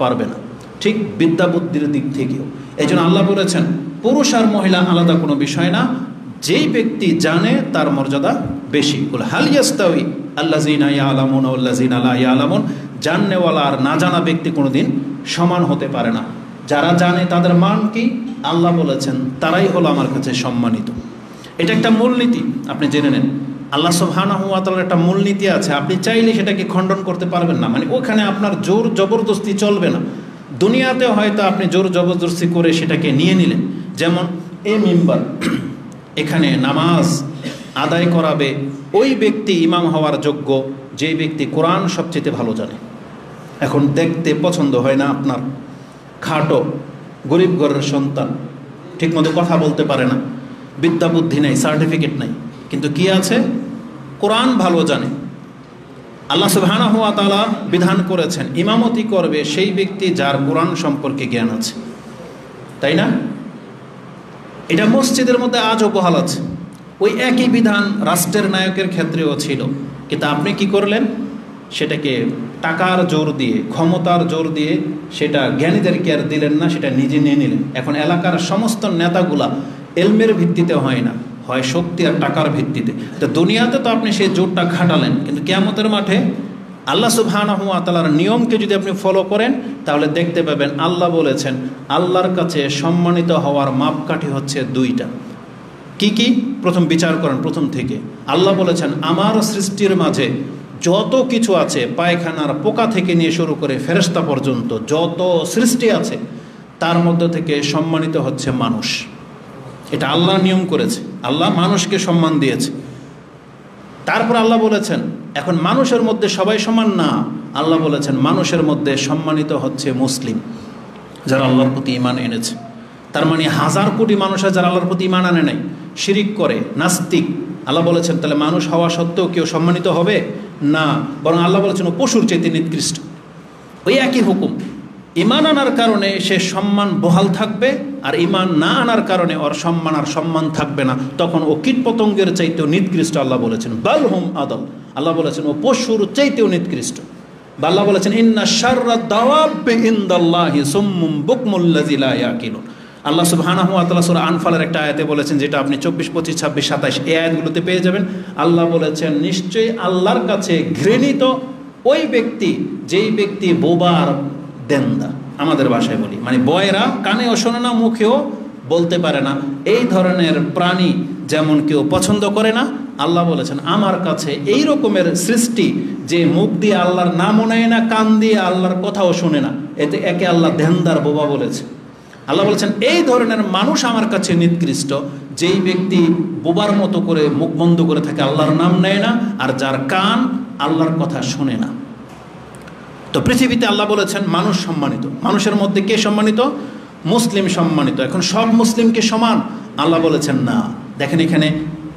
পারবে না। ঠিক বিদ্যা বুদ্ধির দিক থেকেও এই জন্য আল্লাহ বলেছেন পুরুষ আর মহিলা আলাদা কোনো বিষয় না, যেই ব্যক্তি জানে তার মর্যাদা বেশি। হাল ইয়াস্তাউই আল্লাযীনা ইয়ালামুন ওয়াল্লাযীনা লা ইয়ালামুন, জাননেওয়ালা আর না জানা ব্যক্তি কোনোদিন সমান হতে পারে না। যারা জানে তাদের মান কি? আল্লাহ বলেছেন তারাই হলো আমার কাছে সম্মানিত। এটা একটা মূলনীতি, আপনি জেনে নেন। আল্লাহ সুবহানাহু ওয়া তাআলার একটা মূলনীতি আছে, আপনি চাইলে সেটাকে খণ্ডন করতে পারবেন না। মানে ওখানে আপনার জোর জবরদস্তি চলবে না। দুনিয়াতে হয়তো আপনি জোর জবরদস্তি করে সেটাকে নিয়ে নিলেন, যেমন এই মিম্বার, এখানে নামাজ আদায় করাবে ওই ব্যক্তি ইমাম হওয়ার যোগ্য যে ব্যক্তি কোরআন সবচেয়ে ভালো জানে। এখন দেখতে পছন্দ হয় না আপনার, খাটো, গরিব ঘরের সন্তান, ঠিকমতো কথা বলতে পারে না, বিদ্যা বুদ্ধি নাই, সার্টিফিকেট নাই, কিন্তু কি আছে? কোরআন ভালো জানে। আল্লাহ সুবহানাহু ওয়া তাআলা বিধান করেছেন ইমামতি করবে সেই ব্যক্তি যার কোরআন সম্পর্কে জ্ঞান আছে, তাই না? এটা মসজিদের মধ্যে আজও বহাল আছে। ওই একই বিধান রাষ্ট্রের নায়কের ক্ষেত্রেও ছিল, কিন্তু আপনি কি করলেন? সেটাকে টাকার জোর দিয়ে, ক্ষমতার জোর দিয়ে সেটা জ্ঞানীদেরকে আর দিলেন না, সেটা নিজে নিয়ে নিলেন। এখন এলাকার সমস্ত নেতাগুলা এলমের ভিত্তিতে হয় না, হয় শক্তি আর টাকার ভিত্তিতে। তো দুনিয়াতে তো আপনি সেই জোরটা খাটালেন, কিন্তু কিয়ামতের মাঠে আল্লাহ সুবহানাহু ওয়া তাআলার নিয়মকে যদি আপনি ফলো করেন তাহলে দেখতে পাবেন আল্লাহ বলেছেন আল্লাহর কাছে সম্মানিত হওয়ার মাপকাঠি হচ্ছে দুইটা। কি কি? প্রথম বিচার করেন প্রথম থেকে। আল্লাহ বলেছেন আমার সৃষ্টির মাঝে যত কিছু আছে, পায়খানার পোকা থেকে নিয়ে শুরু করে ফেরেশতা পর্যন্ত যত সৃষ্টি আছে, তার মধ্য থেকে সম্মানিত হচ্ছে মানুষ। এটা আল্লাহ নিয়ম করেছে, আল্লাহ মানুষকে সম্মান দিয়েছে। তারপর আল্লাহ বলেছেন এখন মানুষের মধ্যে সবাই সমান না, আল্লাহ বলেছেন মানুষের মধ্যে সম্মানিত হচ্ছে মুসলিম, যারা আল্লাহর প্রতি ঈমান এনেছে। তার মানে হাজার কোটি মানুষ যারা আল্লাহর প্রতি ঈমান আনে নাই, শিরিক করে, নাস্তিক, আল্লাহ বলেছেন তাহলে মানুষ হওয়া সত্ত্বেও কেউ সম্মানিত হবে না, বরং আল্লাহ বলেছেন ও পশুর চাইতে নিকৃষ্ট। ওই একই হুকুম, ঈমান আনার কারণে সে সম্মান বহাল থাকবে, আর ঈমান না আনার কারণে ওর সম্মান আর সম্মান থাকবে না, তখন ও কীটপতঙ্গের চাইতেও নিকৃষ্ট। আল্লাহ বলেছেন বাল হুম আদল, আল্লাহ বলেছেন ও পশুর চাইতেও নিকৃষ্ট। বা আল্লাহ বলেছেন ইন্না শাররা দাওয়াবি ইনদাল্লাহি সুম্মুম বুকমুল লাযী লা ইয়াকিলুন। আল্লাহ সুবহানাহু ওয়া তাআলা সূরা আনফালের একটা আয়াতে বলেছেন, যেটা আপনি 24, 25, 26, 27 এই আয়াতগুলোতে পেয়ে যাবেন। আল্লাহ বলেছেন নিশ্চয়ই আল্লাহর কাছে ঘৃণিত ওই ব্যক্তি যেই ব্যক্তি বোবার দেন্দা, আমাদের ভাষায় বলি, মানে বয়রা, কানেও শোনে না, মুখেও বলতে পারে না, এই ধরনের প্রাণী যেমন কেউ পছন্দ করে না, আল্লাহ বলেছেন আমার কাছে এই রকমের সৃষ্টি যে মুখ দিয়ে আল্লাহর নামও নেয় না, কান দিয়ে আল্লাহর কথাও শোনে না, এতে একে আল্লাহ দেনদার বোবা বলেছে। আল্লাহ বলেছেন এই ধরনের মানুষ আমার কাছে নিকৃষ্ট, যেই ব্যক্তি বোবার মতো করে মুখ বন্ধ করে থাকে, আল্লাহর নাম নেয় না, আর যার কান আল্লাহর কথা শোনে না। তো পৃথিবীতে আল্লাহ বলেছেন মানুষ সম্মানিত। মানুষের মধ্যে কে সম্মানিত? মুসলিম সম্মানিত। এখন সব মুসলিমকে সমান? আল্লাহ বলেছেন না। দেখেন এখানে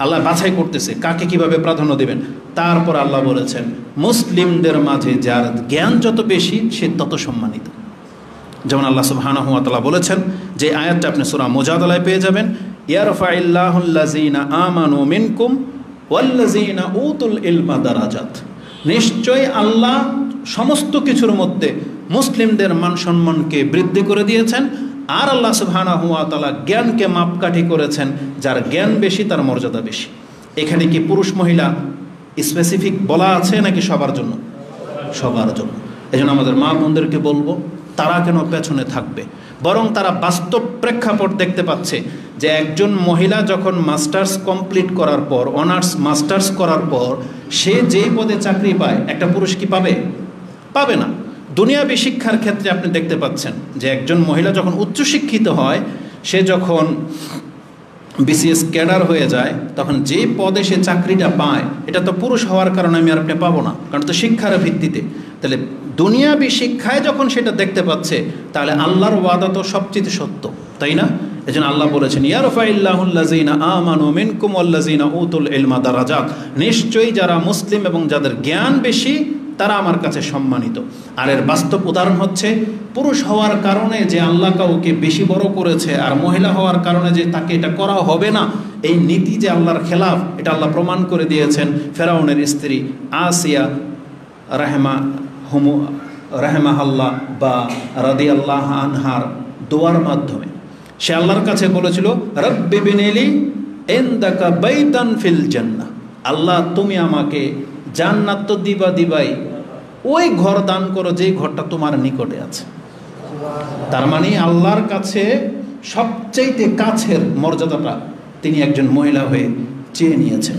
আল্লাহ বাছাই করতেছে কাকে কিভাবে প্রাধান্য দেবেন। তারপর আল্লাহ বলেছেন মুসলিমদের মাঝে যার জ্ঞান যত বেশি সে তত সম্মানিত। যেমন আল্লাহ সুবহানাহু ওয়া তাআলা বলেছেন, যে আয়াতটা আপনি সূরা মুজাদালায় পেয়ে যাবেন, ইয়ারফাইল্লাহুল্লাযীনা আমানু মিনকুম ওয়াল্লাযীনা উতুল ইলমা দারাজাত। নিশ্চয়ই আল্লাহ সমস্ত কিছুর মধ্যে মুসলিমদের মান সম্মানকে বৃদ্ধি করে দিয়েছেন, আর আল্লাহ সুবহানাহু ওয়া তাআলা জ্ঞানকে মাপকাঠি করেছেন, যার জ্ঞান বেশি তার মর্যাদা বেশি। এখানে কি পুরুষ মহিলা স্পেসিফিক বলা আছে নাকি সবার জন্য? সবার জন্য। এজন্য আমাদের মা বোনদেরকে বলবো, তারা কেন পেছনে থাকবে, বরং তারা বাস্তব প্রেক্ষাপট দেখতে পাচ্ছে যে একজন মহিলা যখন মাস্টার্স কমপ্লিট করার পর, অনার্স মাস্টার্স করার পর সে যেই পদে চাকরি পায়, একটা পুরুষ কি পাবে? পাবে না। দুনিয়াবী শিক্ষার ক্ষেত্রে আপনি দেখতে পাচ্ছেন যে একজন মহিলা যখন উচ্চশিক্ষিত হয়, সে যখন বিসিএস ক্যাডার হয়ে যায়, তখন যে পদে সে চাকরিটা পায়, এটা তো পুরুষ হওয়ার কারণে আমি আর আপনি পাবো না, কারণ তো শিক্ষার ভিত্তিতে। তাহলে দুনিয়াবী শিক্ষায় যখন সেটা দেখতে পাচ্ছে, তাহলে আল্লাহর ওয়াদা তো সবচেয়ে সত্য, তাই না? এজন্য আল্লাহ বলেছেন, ইয়ারফাইল্লাহুল্লাযীনা আমানু মিনকুম ওয়াল্লাযীনা উতুল ইলমা দারাজাত, নিশ্চয়ই যারা মুসলিম এবং যাদের জ্ঞান বেশি তারা আমার কাছে সম্মানিত। আর এর বাস্তব উদাহরণ হচ্ছে পুরুষ হওয়ার কারণে যে আল্লাহ কাউকে বেশি বড় করেছে, আর মহিলা হওয়ার কারণে যে তাকে এটা করা হবে না, এই নীতি যে আল্লাহর খেলাফ, এটা আল্লাহ প্রমাণ করে দিয়েছেন ফেরাউনের স্ত্রী আসিয়া রাহেমাহাল্লাহ বা রাদিয়াল্লাহু আনহার দোয়ার মাধ্যমে। সে আল্লাহর কাছে বলেছিল, রব্বি বিনিলি ইনদাকা বাইতান ফিল জান্নাহ, আল্লাহ তুমি আমাকে জান্নাত তো দিবাই, ওই ঘর দান করো যে ঘরটা তোমার নিকটে আছে। তার মানে আল্লাহর কাছে সবচাইতে কাছের মর্যাদাটা তিনি একজন মহিলা হয়ে চেয়ে নিয়েছেন,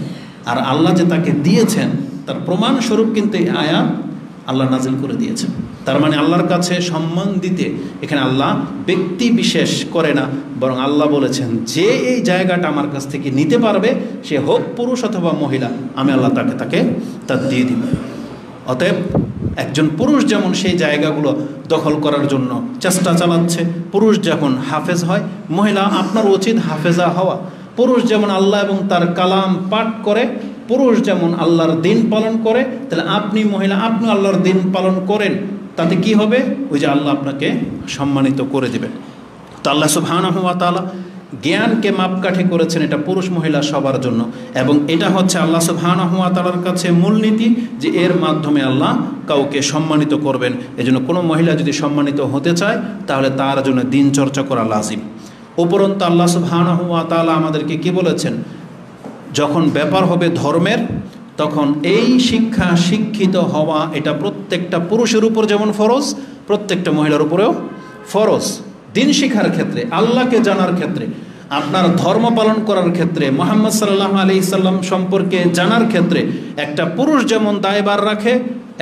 আর আল্লাহ যে তাকে দিয়েছেন তার প্রমাণস্বরূপ কিন্তু এই আয়াত আল্লাহ নাজিল করে দিয়েছেন। তার মানে আল্লাহর কাছে সম্মান দিতে এখানে আল্লাহ ব্যক্তি বিশেষ করে না, বরং আল্লাহ বলেছেন যে এই জায়গাটা আমার কাছ থেকে নিতে পারবে, সে হোক পুরুষ অথবা মহিলা, আমি আল্লাহ তাকে দিয়ে দিব। অতএব একজন পুরুষ যেমন সেই জায়গাগুলো দখল করার জন্য চেষ্টা চালাচ্ছে, পুরুষ যখন হাফেজ হয়, মহিলা আপনার উচিত হাফেজা হওয়া। পুরুষ যেমন আল্লাহ এবং তার কালাম পাঠ করে, পুরুষ যেমন আল্লাহর দিন পালন করে, তাহলে আপনি মহিলা আপনি আল্লাহর দিন পালন করেন, তাতে কি হবে? ওই যে আল্লাহ আপনাকে সম্মানিত করে দেবেন। তো আল্লাহ সুবহানাহু ওয়া তাআলা জ্ঞানকে মাপকাঠি করেছেন এটা পুরুষ মহিলা সবার জন্য, এবং এটা হচ্ছে আল্লাহ সুবহানাহু ওয়া তাআলার কাছে মূলনীতি যে এর মাধ্যমে আল্লাহ কাউকে সম্মানিত করবেন। এজন্য কোনো মহিলা যদি সম্মানিত হতে চায় তাহলে তার জন্য দিন চর্চা করা লাজিম। উপরন্তু আল্লাহ সুবহানাহু ওয়া তাআলা আমাদেরকে কি বলেছেন, যখন ব্যাপার হবে ধর্মের, তখন এই শিক্ষিত হওয়া এটা প্রত্যেকটা পুরুষের উপর যেমন ফরজ, প্রত্যেকটা মহিলার উপরেও ফরজ। দিন শিখার ক্ষেত্রে, আল্লাহকে জানার ক্ষেত্রে, আপনার ধর্ম পালন করার ক্ষেত্রে, মুহাম্মদ সাল্লাল্লাহু আলাইহি সাল্লাম সম্পর্কে জানার ক্ষেত্রে একটা পুরুষ যেমন দায়ভার রাখে,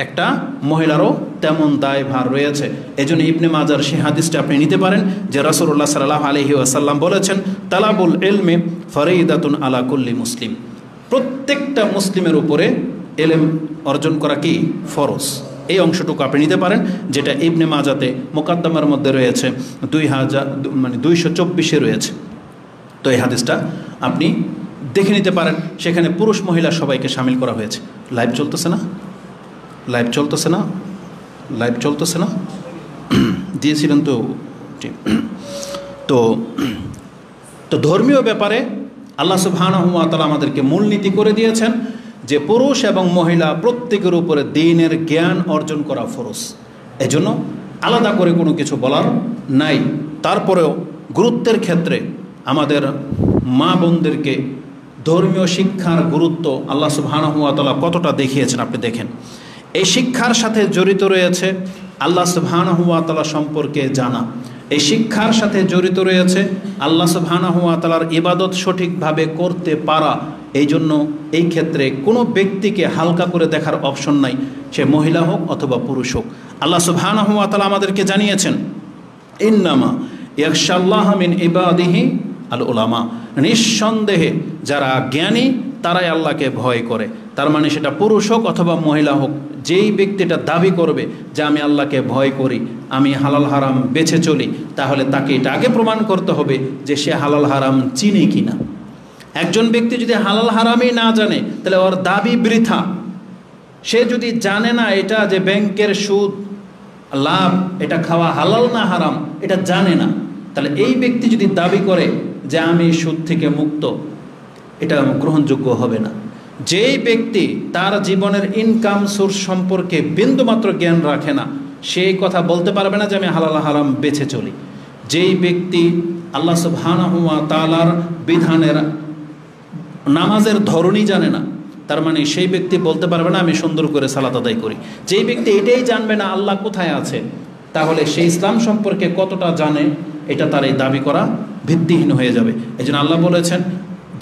একটা মহিলারও তেমন দায়ভার রয়েছে। এজন্য ইবনে মাজার সেই হাদিসটা আপনি নিতে পারেন যে রাসূলুল্লাহ সাল্লাল্লাহু আলাইহি ওয়াসাল্লাম বলেছেন, তালাবুল ইলমি ফরিদাতুন আলা কুল্লি মুসলিম, প্রত্যেকটা মুসলিমের উপরে এলেম অর্জন করা কি ফরজ। এই অংশটুকু আপনি নিতে পারেন, যেটা ইবনে মাজাতে মুকাদ্দামার মধ্যে রয়েছে 224 রয়েছে। তো এই হাদিসটা আপনি দেখে নিতে পারেন, সেখানে পুরুষ মহিলা সবাইকে শামিল করা হয়েছে। লাইভ চলতেছে না দিয়েছিলেন তো তো ধর্মীয় ব্যাপারে আল্লাহ সুবহানাহু ওয়া তাআলা আমাদেরকে মূলনীতি করে দিয়েছেন যে পুরুষ এবং মহিলা প্রত্যেকের উপরে দ্বীনের জ্ঞান অর্জন করা ফরজ। এজন্য আলাদা করে কোনো কিছু বলার নাই। তারপরেও গুরুত্বের ক্ষেত্রে আমাদের মা বোনদেরকে ধর্মীয় শিক্ষার গুরুত্ব আল্লাহ সুবহানাহু ওয়া তাআলা কতটা দেখিয়েছেন আপনি দেখেন। এই শিক্ষার সাথে জড়িত রয়েছে আল্লাহ সুবহানাহু ওয়া তাআলা সম্পর্কে জানা, এই শিক্ষার সাথে জড়িত রয়েছে আল্লাহ সুবহানাহু ওয়া তাআলার ইবাদত সঠিকভাবে করতে পারা। এই জন্য এই ক্ষেত্রে কোনো ব্যক্তিকে হালকা করে দেখার অপশন নাই, সে মহিলা হোক অথবা পুরুষ হোক। আল্লাহ সুবহানাহু ওয়া তাআলা আমাদেরকে জানিয়েছেন, ইন্নামা ইয়াখশাল্লাহ মিন ইবাদিহি আল উলামা, নিঃসন্দেহে যারা জ্ঞানী তারাই আল্লাহকে ভয় করে। তার মানে সেটা পুরুষ হোক অথবা মহিলা হোক, যেই ব্যক্তিটা দাবি করবে যে আমি আল্লাহকে ভয় করি, আমি হালাল হারাম বেছে চলি, তাহলে তাকে এটা আগে প্রমাণ করতে হবে যে সে হালাল হারাম চিনে কিনা। একজন ব্যক্তি যদি হালাল হারামই না জানে তাহলে ওর দাবি বৃথা। সে যদি জানে না এটা যে ব্যাংকের সুদ লাভ এটা খাওয়া হালাল না হারাম, এটা জানে না, তাহলে এই ব্যক্তি যদি দাবি করে যে আমি সুদ থেকে মুক্ত, এটা গ্রহণযোগ্য হবে না। যেই ব্যক্তি তার জীবনের ইনকাম সোর্স সম্পর্কে বিন্দুমাত্র জ্ঞান রাখে না, সেই কথা বলতে পারবে না যে আমি হালাল হারাম বেছে চলি। যেই ব্যক্তি আল্লাহ সুবহানাহু ওয়া তাআলার বিধানের নামাজের ধরনই জানে না, তার মানে সেই ব্যক্তি বলতে পারবে না আমি সুন্দর করে সালাত আদায় করি। যেই ব্যক্তি এটাই জানবে না আল্লাহ কোথায় আছে, তাহলে সে ইসলাম সম্পর্কে কতটা জানে এটা তার এই দাবি করা ভিত্তিহীন হয়ে যাবে। এই জন্য আল্লাহ বলেছেন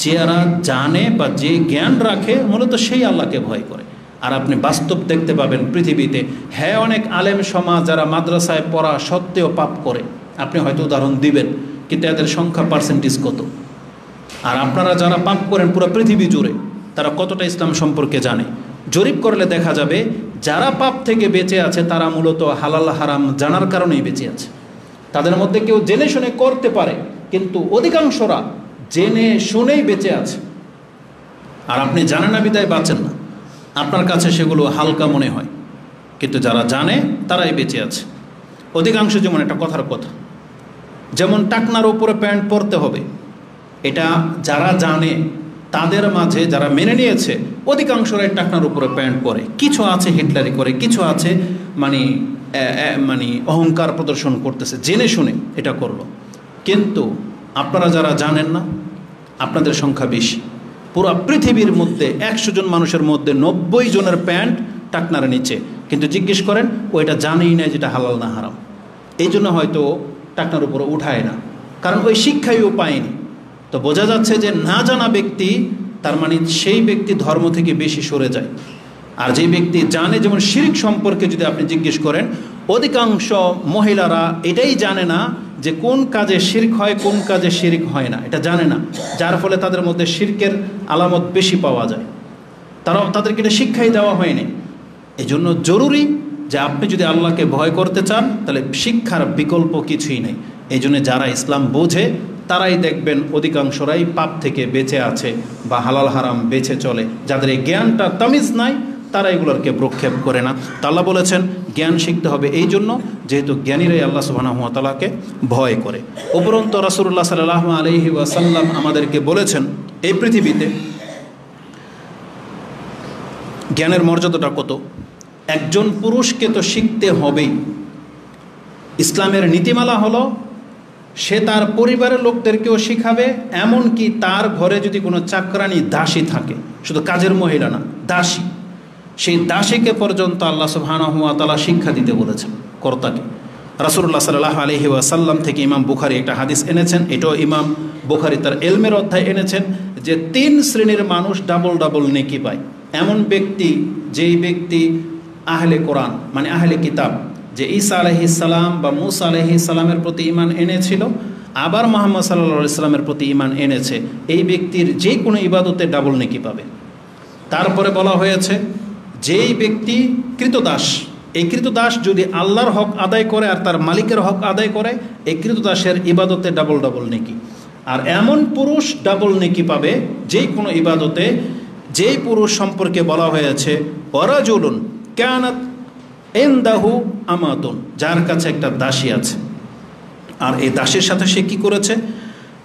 যারা জানে বা যে জ্ঞান রাখে মূলত সেই আল্লাহকে ভয় করে। আর আপনি বাস্তব দেখতে পাবেন পৃথিবীতে, হ্যাঁ অনেক আলেম সমাজ যারা মাদ্রাসায় পড়া সত্ত্বেও পাপ করে, আপনি হয়তো উদাহরণ দিবেন, কিন্তু এদের সংখ্যা পার্সেন্টেজ কত? আর আপনারা যারা পাপ করেন পুরো পৃথিবী জুড়ে, তারা কতটা ইসলাম সম্পর্কে জানে? জরিপ করলে দেখা যাবে যারা পাপ থেকে বেঁচে আছে তারা মূলত হালাল হারাম জানার কারণেই বেঁচে আছে। তাদের মধ্যে কেউ জেনে শুনে করতে পারে, কিন্তু অধিকাংশরা জেনে শুনেই বেঁচে আছে। আর আপনি জানেন না বিদায় বাঁচেন না, আপনার কাছে সেগুলো হালকা মনে হয়, কিন্তু যারা জানে তারাই বেঁচে আছে অধিকাংশ। যেমন একটা কথার কথা, যেমন টাকনার উপরে প্যান্ট পরতে হবে, এটা যারা জানে তাদের মাঝে যারা মেনে নিয়েছে অধিকাংশরাই টাকনার উপরে প্যান্ট পরে। কিছু আছে হিটলারি করে, কিছু আছে মানে অহংকার প্রদর্শন করতেছে, জেনে শুনে এটা করলো। কিন্তু আপনারা যারা জানেন না, আপনাদের সংখ্যা বেশি। পুরো পৃথিবীর মধ্যে 100 জন মানুষের মধ্যে 90 জনের প্যান্ট টাকনার নিচে, কিন্তু জিজ্ঞেস করেন ওইটা জানেই না যেটা হালাল না হারাম। এই জন্য হয়তো টাকনার উপরে উঠায় না, কারণ ওই শিক্ষাইও পায়নি। তো বোঝা যাচ্ছে যে না জানা ব্যক্তি, তার মানে সেই ব্যক্তি ধর্ম থেকে বেশি সরে যায়। আর যেই ব্যক্তি জানে, যেমন শিরক সম্পর্কে যদি আপনি জিজ্ঞেস করেন, অধিকাংশ মহিলারা এটাই জানে না যে কোন কাজে শিরক হয় কোন কাজে শিরক হয় না, এটা জানে না, যার ফলে তাদের মধ্যে শিরকের আলামত বেশি পাওয়া যায়। তাদেরকে এটা শিক্ষাই দেওয়া হয়নি। এই জন্য জরুরি যে আপনি যদি আল্লাহকে ভয় করতে চান তাহলে শিক্ষার বিকল্প কিছুই নেই। এই জন্য যারা ইসলাম বোঝে তারাই দেখবেন অধিকাংশরাই পাপ থেকে বেঁচে আছে বা হালাল হারাম বেঁচে চলে। যাদের এই জ্ঞানটা তামিজ নাই তারা এগুলোকে প্রক্ষেপ করে না। তা আল্লাহ বলেছেন জ্ঞান শিখতে হবে এই জন্য, যেহেতু জ্ঞানীরাই আল্লাহ সুবহানাহু ওয়া তাআলাকে ভয় করে। উপরন্ত রাসূলুল্লাহ সাল্লাল্লাহু আলাইহি ওয়াসাল্লাম আমাদেরকে বলেছেন এই পৃথিবীতে জ্ঞানের মর্যাদাটা কত। একজন পুরুষকে তো শিখতে হবেই। ইসলামের নীতিমালা হলো সে তার পরিবারের লোকদেরকেও শিখাবে, এমনকি তার ঘরে যদি কোনো চাকরানি দাসী থাকে, শুধু কাজের মহিলা না, দাসী, সেই দাসীকে পর্যন্ত আল্লাহ সুবহানাহু ওয়া তাআলা শিক্ষা দিতে বলেছেন কর্তাকে। রাসূলুল্লাহ সাল্লাল্লাহু আলাইহি ওয়াসাল্লাম থেকে ইমাম বুখারী একটা হাদিস এনেছেন, এটাও ইমাম বুখারী তার ইলমের অধ্যায় এনেছেন, যে 3 শ্রেণীর মানুষ ডাবল ডাবল নেকি পায়। এমন ব্যক্তি, যেই ব্যক্তি আহলে কোরআন মানে আহলে কিতাব, যে ঈসা আলাইহিস সালাম বা মূসা আলাইহিস সালামের প্রতি ঈমান এনেছিল, আবার মুহাম্মদ সাল্লাল্লাহু আলাইহি সাল্লামের প্রতি ঈমান এনেছে, এই ব্যক্তির যে কোনো ইবাদতে ডাবল নেকি পাবে। তারপরে বলা হয়েছে যেই ব্যক্তি কৃতদাস, এই কৃতদাস যদি আল্লাহর হক আদায় করে আর তার মালিকের হক আদায় করে, এই কৃতদাসের ইবাদতে ডাবল ডাবল নেকি। আর এমন পুরুষ ডাবল নেকি পাবে যেই কোনো ইবাদতে, যেই পুরুষ সম্পর্কে বলা হয়েছে ওয়ারাজুলুন কানাত ইনদাহু আমাতুন, যার কাছে একটা দাসী আছে, আর এই দাসীর সাথে সে কি করেছে,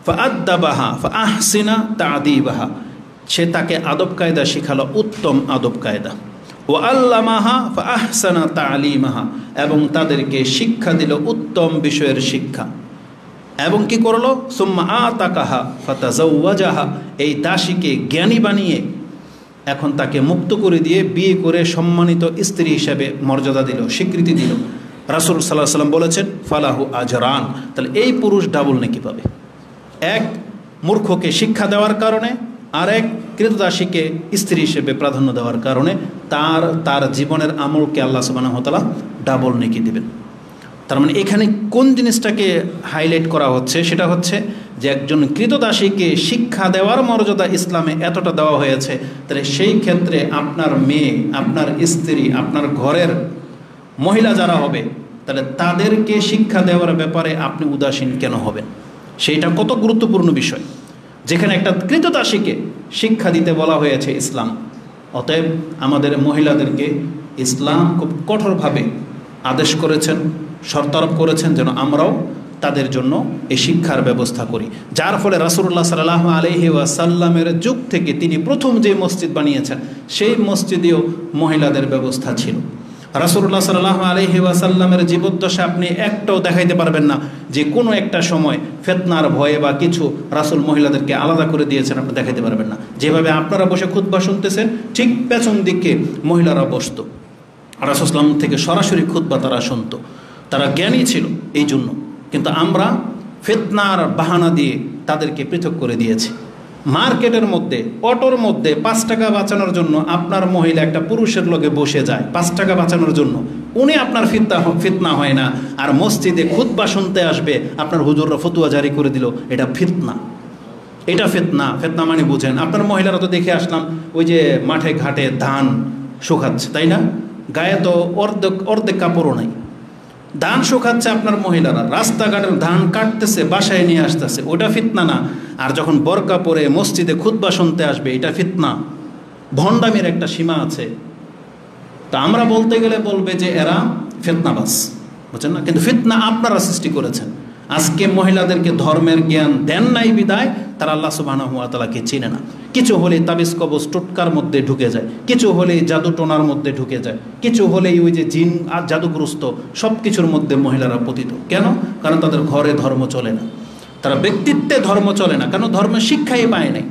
ফাআদ্দাবাহা ফাআহসিনা তা'দীবাহা, সে তাকে আদব কায়দা শিখালো, উত্তম আদব কায়দা, ওয়া আল্লামাহা ফাআহসানা তা'লিমাহা, এবং তাদেরকে শিক্ষা দিল উত্তম বিষয়ের শিক্ষা, এবং কি করলো, সুম্মা আতাকাহা ফাতাজাওয়াজাহা, এই দাসীকে জ্ঞানী বানিয়ে এখন তাকে মুক্ত করে দিয়ে বিয়ে করে সম্মানিত স্ত্রী হিসাবে মর্যাদা দিল, স্বীকৃতি দিল। রাসূল সাল্লাল্লাহু আলাইহি ওয়াসাল্লাম বলেছেন ফালাহু আজরান, তাহলে এই পুরুষ ডাবল নেকি পাবে। এক মূর্খকে শিক্ষা দেওয়ার কারণে, আর এক কৃতদাসীকে স্ত্রী হিসেবে প্রাধান্য দেওয়ার কারণে তার জীবনের আমলকে আল্লাহ সুবহানাহু ওয়া তাআলা ডাবল নেকি দিবেন। তার মানে এখানে কোন জিনিসটাকে হাইলাইট করা হচ্ছে, সেটা হচ্ছে যে একজন কৃতদাসীকে শিক্ষা দেওয়ার মর্যাদা ইসলামে এতটা দেওয়া হয়েছে, তাহলে সেই ক্ষেত্রে আপনার মেয়ে, আপনার স্ত্রী, আপনার ঘরের মহিলা যারা হবে, তাহলে তাদেরকে শিক্ষা দেওয়ার ব্যাপারে আপনি উদাসীন কেন হবেন? সেইটা কত গুরুত্বপূর্ণ বিষয়, যেখানে একটা কৃতদাসীকে শিক্ষা দিতে বলা হয়েছে ইসলাম। অতএব আমাদের মহিলাদেরকে ইসলাম খুব কঠোরভাবে আদেশ করেছেন, শর্তারোপ করেছেন যেন আমরাও তাদের জন্য এই শিক্ষার ব্যবস্থা করি। যার ফলে রাসূলুল্লাহ সাল্লাল্লাহু আলাইহি ওয়াসাল্লামের যুগ থেকে তিনি প্রথম যে মসজিদ বানিয়েছেন, সেই মসজিদেও মহিলাদের ব্যবস্থা ছিল। রাসূলুল্লাহ সাল্লাল্লাহু আলাইহি ওয়াসাল্লামের জীবদ্দশায় আপনি একটাও দেখাইতে পারবেন না যে কোনো একটা সময় ফিতনার ভয়ে বা কিছু রাসূল মহিলাদেরকে আলাদা করে দিয়েছেন, আপনি দেখাইতে পারবেন না। যেভাবে আপনারা বসে খুতবা শুনতেছেন, ঠিক পেছন দিকে মহিলারা বসতো, রাসূল সাল্লাল্লাহু থেকে সরাসরি খুতবা তারা শুনতো। তারা জ্ঞানী ছিল এই জন্য, কিন্তু আমরা ফিতনার বাহানা দিয়ে তাদেরকে পৃথক করে দিয়েছি। মার্কেটের মধ্যে, অটোর মধ্যে 5 টাকা বাঁচানোর জন্য আপনার মহিলা একটা পুরুষের লগে বসে যায় 5 টাকা বাঁচানোর জন্য, উনি আপনার ফিতনা হয় না। আর মসজিদে খুতবা শুনতে আসবে, আপনার হুজুররা ফতুয়া জারি করে দিল, এটা ফিতনা। এটা ফিতনা। ফিতনা মানে বুঝেন, আপনার মহিলারা তো দেখে আসলাম ওই যে মাঠে ঘাটে ধান শুকাচ্ছে, তাই না? গায়ে তো অর্ধেক কাপড়ও নাই, ধান শুকাচ্ছে আপনার মহিলারা, রাস্তাঘাটের ধান কাটতেছে, বাসায় নিয়ে আসতেছে, ওটা ফিতনা না? আর যখন বরকা পরে মসজিদে খুতবা শুনতে আসবে, এটা ফিতনা। ভণ্ডামির একটা সীমা আছে। তা আমরা বলতে গেলে বলবে যে এরা ফিতনাবাজ, বুঝছেন না? কিন্তু ফিতনা আপনারা সৃষ্টি করেছেন। আজকে মহিলাদেরকে ধর্মের জ্ঞান দেন নাই বিদায় তারা আল্লাহ সুবহানাহু ওয়া তাআলাকে চিনে না। কিছু হলেই তাবিজ কবজ টোটকার মধ্যে ঢুকে যায়, কিছু হলেই জাদু টোনার মধ্যে ঢুকে যায়, কিছু হলেই ওই যে জিন আর জাদুগ্রস্ত সব কিছুর মধ্যে মহিলারা পতিত। কেন? কারণ তাদের ঘরে ধর্ম চলে না, তারা ব্যক্তিত্বে ধর্ম চলে না, কারণ ধর্মের শিক্ষাই পায় নাই।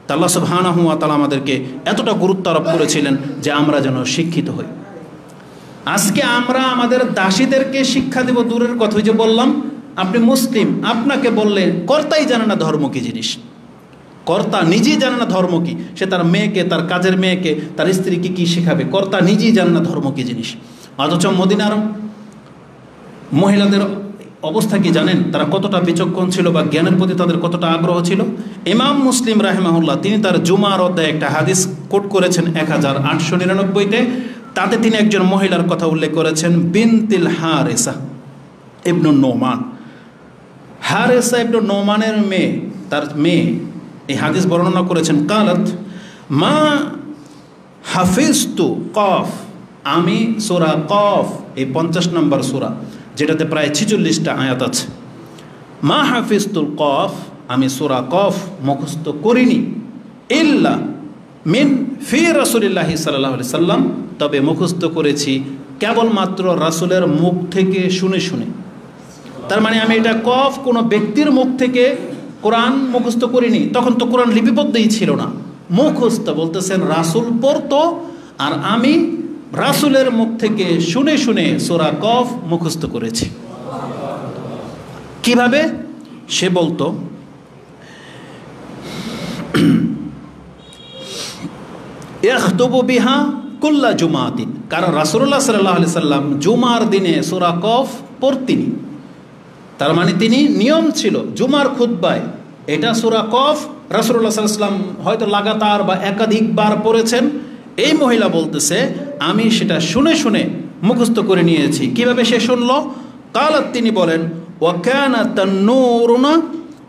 তা আল্লাহ সুবহানাহু ওয়া তাআলা আমাদেরকে এতটা গুরুত্ব আরোপ করেছিলেন যে আমরা যেন শিক্ষিত হই। আজকে আমরা আমাদের দাসীদেরকে শিক্ষা দেব দূরের কথা। যে বললাম আপনি মুসলিম, আপনাকে বললে কর্তাই জানে না ধর্ম কি জিনিস, কর্তা নিজেই জানে না ধর্ম কি। সে তার মেয়েকে, তার কাজের মেয়েকে, তার স্ত্রীকে কি শেখাবে? কর্তা নিজেই জানে না ধর্ম কি জিনিস। অথচ মদিনার মহিলাদের অবস্থা কি জানেন? তারা কতটা বিচক্ষণ ছিল বা জ্ঞানের প্রতি তাদের কতটা আগ্রহ ছিল। ইমাম মুসলিম রাহিমাহুল্লাহ তিনি তার জুমার অধ্যায়ে একটা হাদিস কোট করেছেন 1899-তে। তাতে তিনি একজন মহিলার কথা উল্লেখ করেছেন, বিনতিল হারেসা ইবনু নোমান। হারেসা ইবনু নোমানের মেয়ে, তার মেয়ে এই হাদিস বর্ণনা করেছেন, কালাত মা হাফিজতু কফ, আমি সূরা কফ, এই 50 নম্বর সূরা, যেটাতে প্রায় 46টা আয়াত আছে। মা হাফিজতুল কফ, আমি সূরা কফ মুখস্থ করিনি, ইল্লা মিন ফি রাসূলিল্লাহি সাল্লাল্লাহু আলাইহি সাল্লাম, তবে মুখস্থ করেছি কেবলমাত্র রাসূলের মুখ থেকে শুনে শুনে। তার মানে আমি এটা কফ কোনো ব্যক্তির মুখ থেকে কোরআন মুখস্থ করিনি, তখন তো কোরআন লিপিবদ্ধই ছিল না। মুখস্থ বলতেছেন রাসূল পড়তো আর আমি রাসূলের মুখ থেকে শুনে শুনে সূরা কফ মুখস্থ করেছি। কিভাবে? সে বলতো ইয়াখতুবু বিহা কুল্লা জুমাতিন, কারণ রাসূলুল্লাহ সাল্লাল্লাহু আলাইহি সাল্লাম জুমার দিনে সূরা কফ পড়তেনি। তার মানে তিনি নিয়ম ছিল জুমার খুতবায় এটা সূরা কফ রাসূলুল্লাহ সাল্লাল্লাহু আলাইহি সাল্লাম হয়তো লাগাতার বা একাধিকবার পড়েছেন। এই মহিলা বলতেছে আমি সেটা শুনে শুনে মুখস্থ করে নিয়েছি। কিভাবে সে শুনলো? কালাত, তিনি বলেন, ওয়া কানা তান্নুরুনা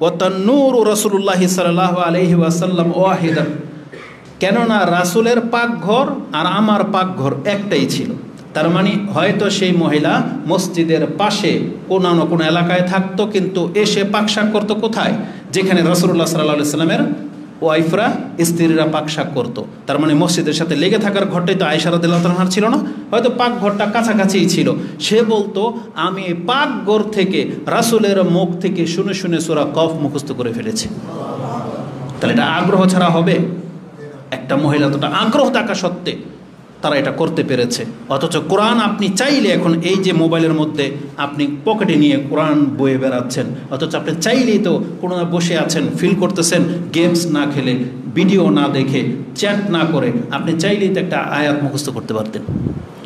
ওয়া তান্নুরু রাসূলুল্লাহি সাল্লাল্লাহু আলাইহি ওয়াসাল্লাম ওয়াহিদা, কেননা রাসূলের পাকঘর আর আমার পাকঘর একটাই ছিল। তার মানে হয়তো সেই মহিলা মসজিদের পাশে কোনো না কোনো এলাকায় থাকতো, কিন্তু এসে পাকশাক করতো কোথায়? যেখানে রাসূলুল্লাহ সাল্লাল্লাহু আলাইহি ওয়াসাল্লামের ওয়াইফরা, স্ত্রীরা পাকশাক করতো। তার মানে মসজিদের সাথে লেগে থাকার ঘরটাই তো আয়েশা রাদিয়াল্লাহু তাআলার ছিল না, হয়তো পাকঘরটা কাছাকাছিই ছিল। সে বলতো আমি পাকঘর থেকে রাসূলের মুখ থেকে শুনে শুনে সূরা কফ মুখস্থ করে ফেলেছি। তাহলে এটা আগ্রহ ছাড়া হবে? একটা মহিলা তোটা আগ্রহ থাকা সত্ত্বে তারা এটা করতে পেরেছে। অথচ কোরআন আপনি চাইলে এখন এই যে মোবাইলের মধ্যে আপনি পকেটে নিয়ে কোরআন বয়ে বেড়াচ্ছেন, অথচ আপনি চাইলেই তো কোনো বসে আছেন, ফিল করতেছেন, গেমস না খেলে, ভিডিও না দেখে, চ্যাট না করে আপনি চাইলেই তো একটা আয়াত মুখস্থ করতে পারতেন।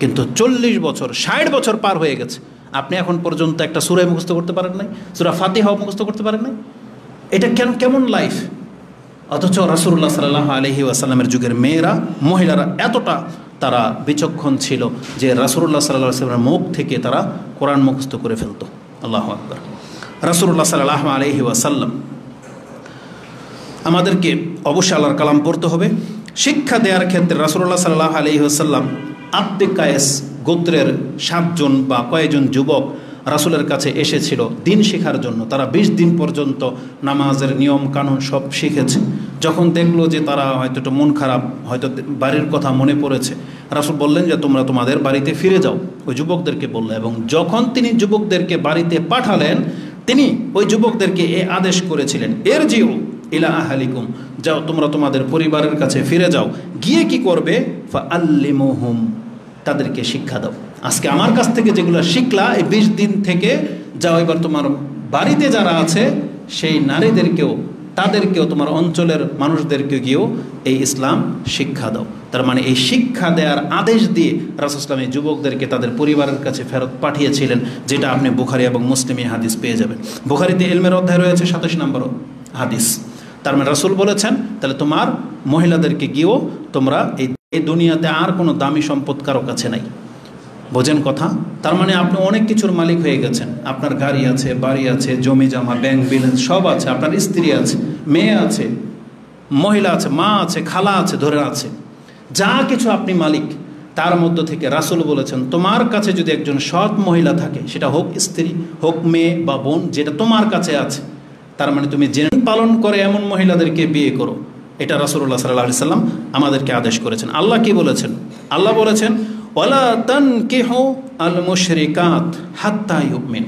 কিন্তু 40 বছর 60 বছর পার হয়ে গেছে, আপনি এখন পর্যন্ত একটা সূরা মুখস্থ করতে পারেন নাই, সূরা ফাতিহা মুখস্থ করতে পারেন নাই। এটা কেমন লাইফ? অথচ রাসূলুল্লাহ সাল্লাল্লাহু আলাইহি ওয়াসাল্লামের যুগের মেয়েরা, মহিলারা এতটা তারা বিচক্ষণ ছিল যে রাসূলুল্লাহ সাল্লাল্লাহু আলাইহি ওয়াসাল্লামের মুখ থেকে তারা কোরআন মুখস্থ করে ফেলতো। আল্লাহু আকবার। রাসূলুল্লাহ সাল্লাল্লাহু আলাইহি ওয়াসাল্লাম আমাদেরকে অবশ্যই আল্লাহর কালাম পড়তে হবে। শিক্ষা দেওয়ার ক্ষেত্রে রাসূলুল্লাহ সাল্লাল্লাহু আলাইহি ওয়াসাল্লাম আব্দে কায়েস গোত্রের 7 জন বা কয়েকজন যুবক রাসূলের কাছে এসেছিল দিন শেখার জন্য। তারা 20 দিন পর্যন্ত নামাজের নিয়ম কানুন সব শিখেছে। যখন দেখলো যে তারা হয়তো একটু মন খারাপ, হয়তো বাড়ির কথা মনে পড়েছে, রাসূল বললেন যে তোমরা তোমাদের বাড়িতে ফিরে যাও, ওই যুবকদেরকে বললো। এবং যখন তিনি যুবকদেরকে বাড়িতে পাঠালেন, তিনি ওই যুবকদেরকে এ আদেশ করেছিলেন, ইরজিউ ইলা আহলিকুম, যাও তোমরা তোমাদের পরিবারের কাছে ফিরে যাও, গিয়ে কি করবে, ফাআল্লিমুহুম, তাদেরকে শিক্ষা দাও। আজকে আমার কাছ থেকে যেগুলো শিখলা এই 20 দিন থেকে যাও, এবার তোমার বাড়িতে যারা আছে সেই নারীদেরকেও, তাদেরকেও, তোমার অঞ্চলের মানুষদেরকে গিয়েও এই ইসলাম শিক্ষা দাও। তার মানে এই শিক্ষা দেওয়ার আদেশ দিয়ে রাসূল সাল্লাল্লাহু আলাইহি ওয়াসাল্লাম এই যুবকদেরকে তাদের পরিবারের কাছে ফেরত পাঠিয়েছিলেন, যেটা আপনি বুখারী এবং মুসলিমে হাদিস পেয়ে যাবেন। বুখারীতে ইলমের অধ্যায় রয়েছে 27 নম্বর হাদিস। তার মানে রাসূল বলেছেন তাহলে তোমার মহিলাদেরকে গিয়েও তোমরা এই দুনিয়াতে আর কোনো দামি সম্পদ কারো কাছে নাই। বোঝেন কথা? তার মানে আপনি অনেক কিছুর মালিক হয়ে গেছেন, আপনার গাড়ি আছে, বাড়ি আছে, জমি জমা, ব্যাংক ব্যালেন্স সব আছে, আপনার স্ত্রী আছে, মেয়ে আছে, মহিলা আছে, মা আছে, খালা আছে, ধরে আছে, যা কিছু আপনি মালিক। তার মধ্য থেকে রাসূল বলেছেন তোমার কাছে যদি একজন সৎ মহিলা থাকে, সেটা হোক স্ত্রী, হোক মেয়ে বা বোন, যেটা তোমার কাছে আছে, তার মানে তুমি জেনে পালন করে এমন মহিলাদেরকে বিয়ে করো। এটা রাসূলুল্লাহ সাল্লাল্লাহু আলাইহি ওয়াসাল্লাম আমাদেরকে আদেশ করেছেন। আল্লাহ কি বলেছেন? আল্লাহ বলেছেন ওয়ালা তানকিহু আল মুশরিকাত হাত্তা ইউমিন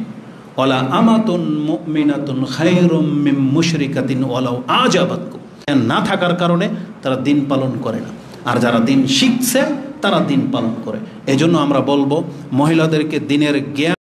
ওয়ালা আমাতুন মুমিনাতুন খায়রুম মিন মুশরিকাতিন ওয়ালাউ আজাবাতকুম। না থাকার কারণে তারা দিন পালন করে না, আর যারা দিন শিখছে তারা দিন পালন করে। এজন্য আমরা বলবো মহিলাদেরকে দিনের জ্ঞান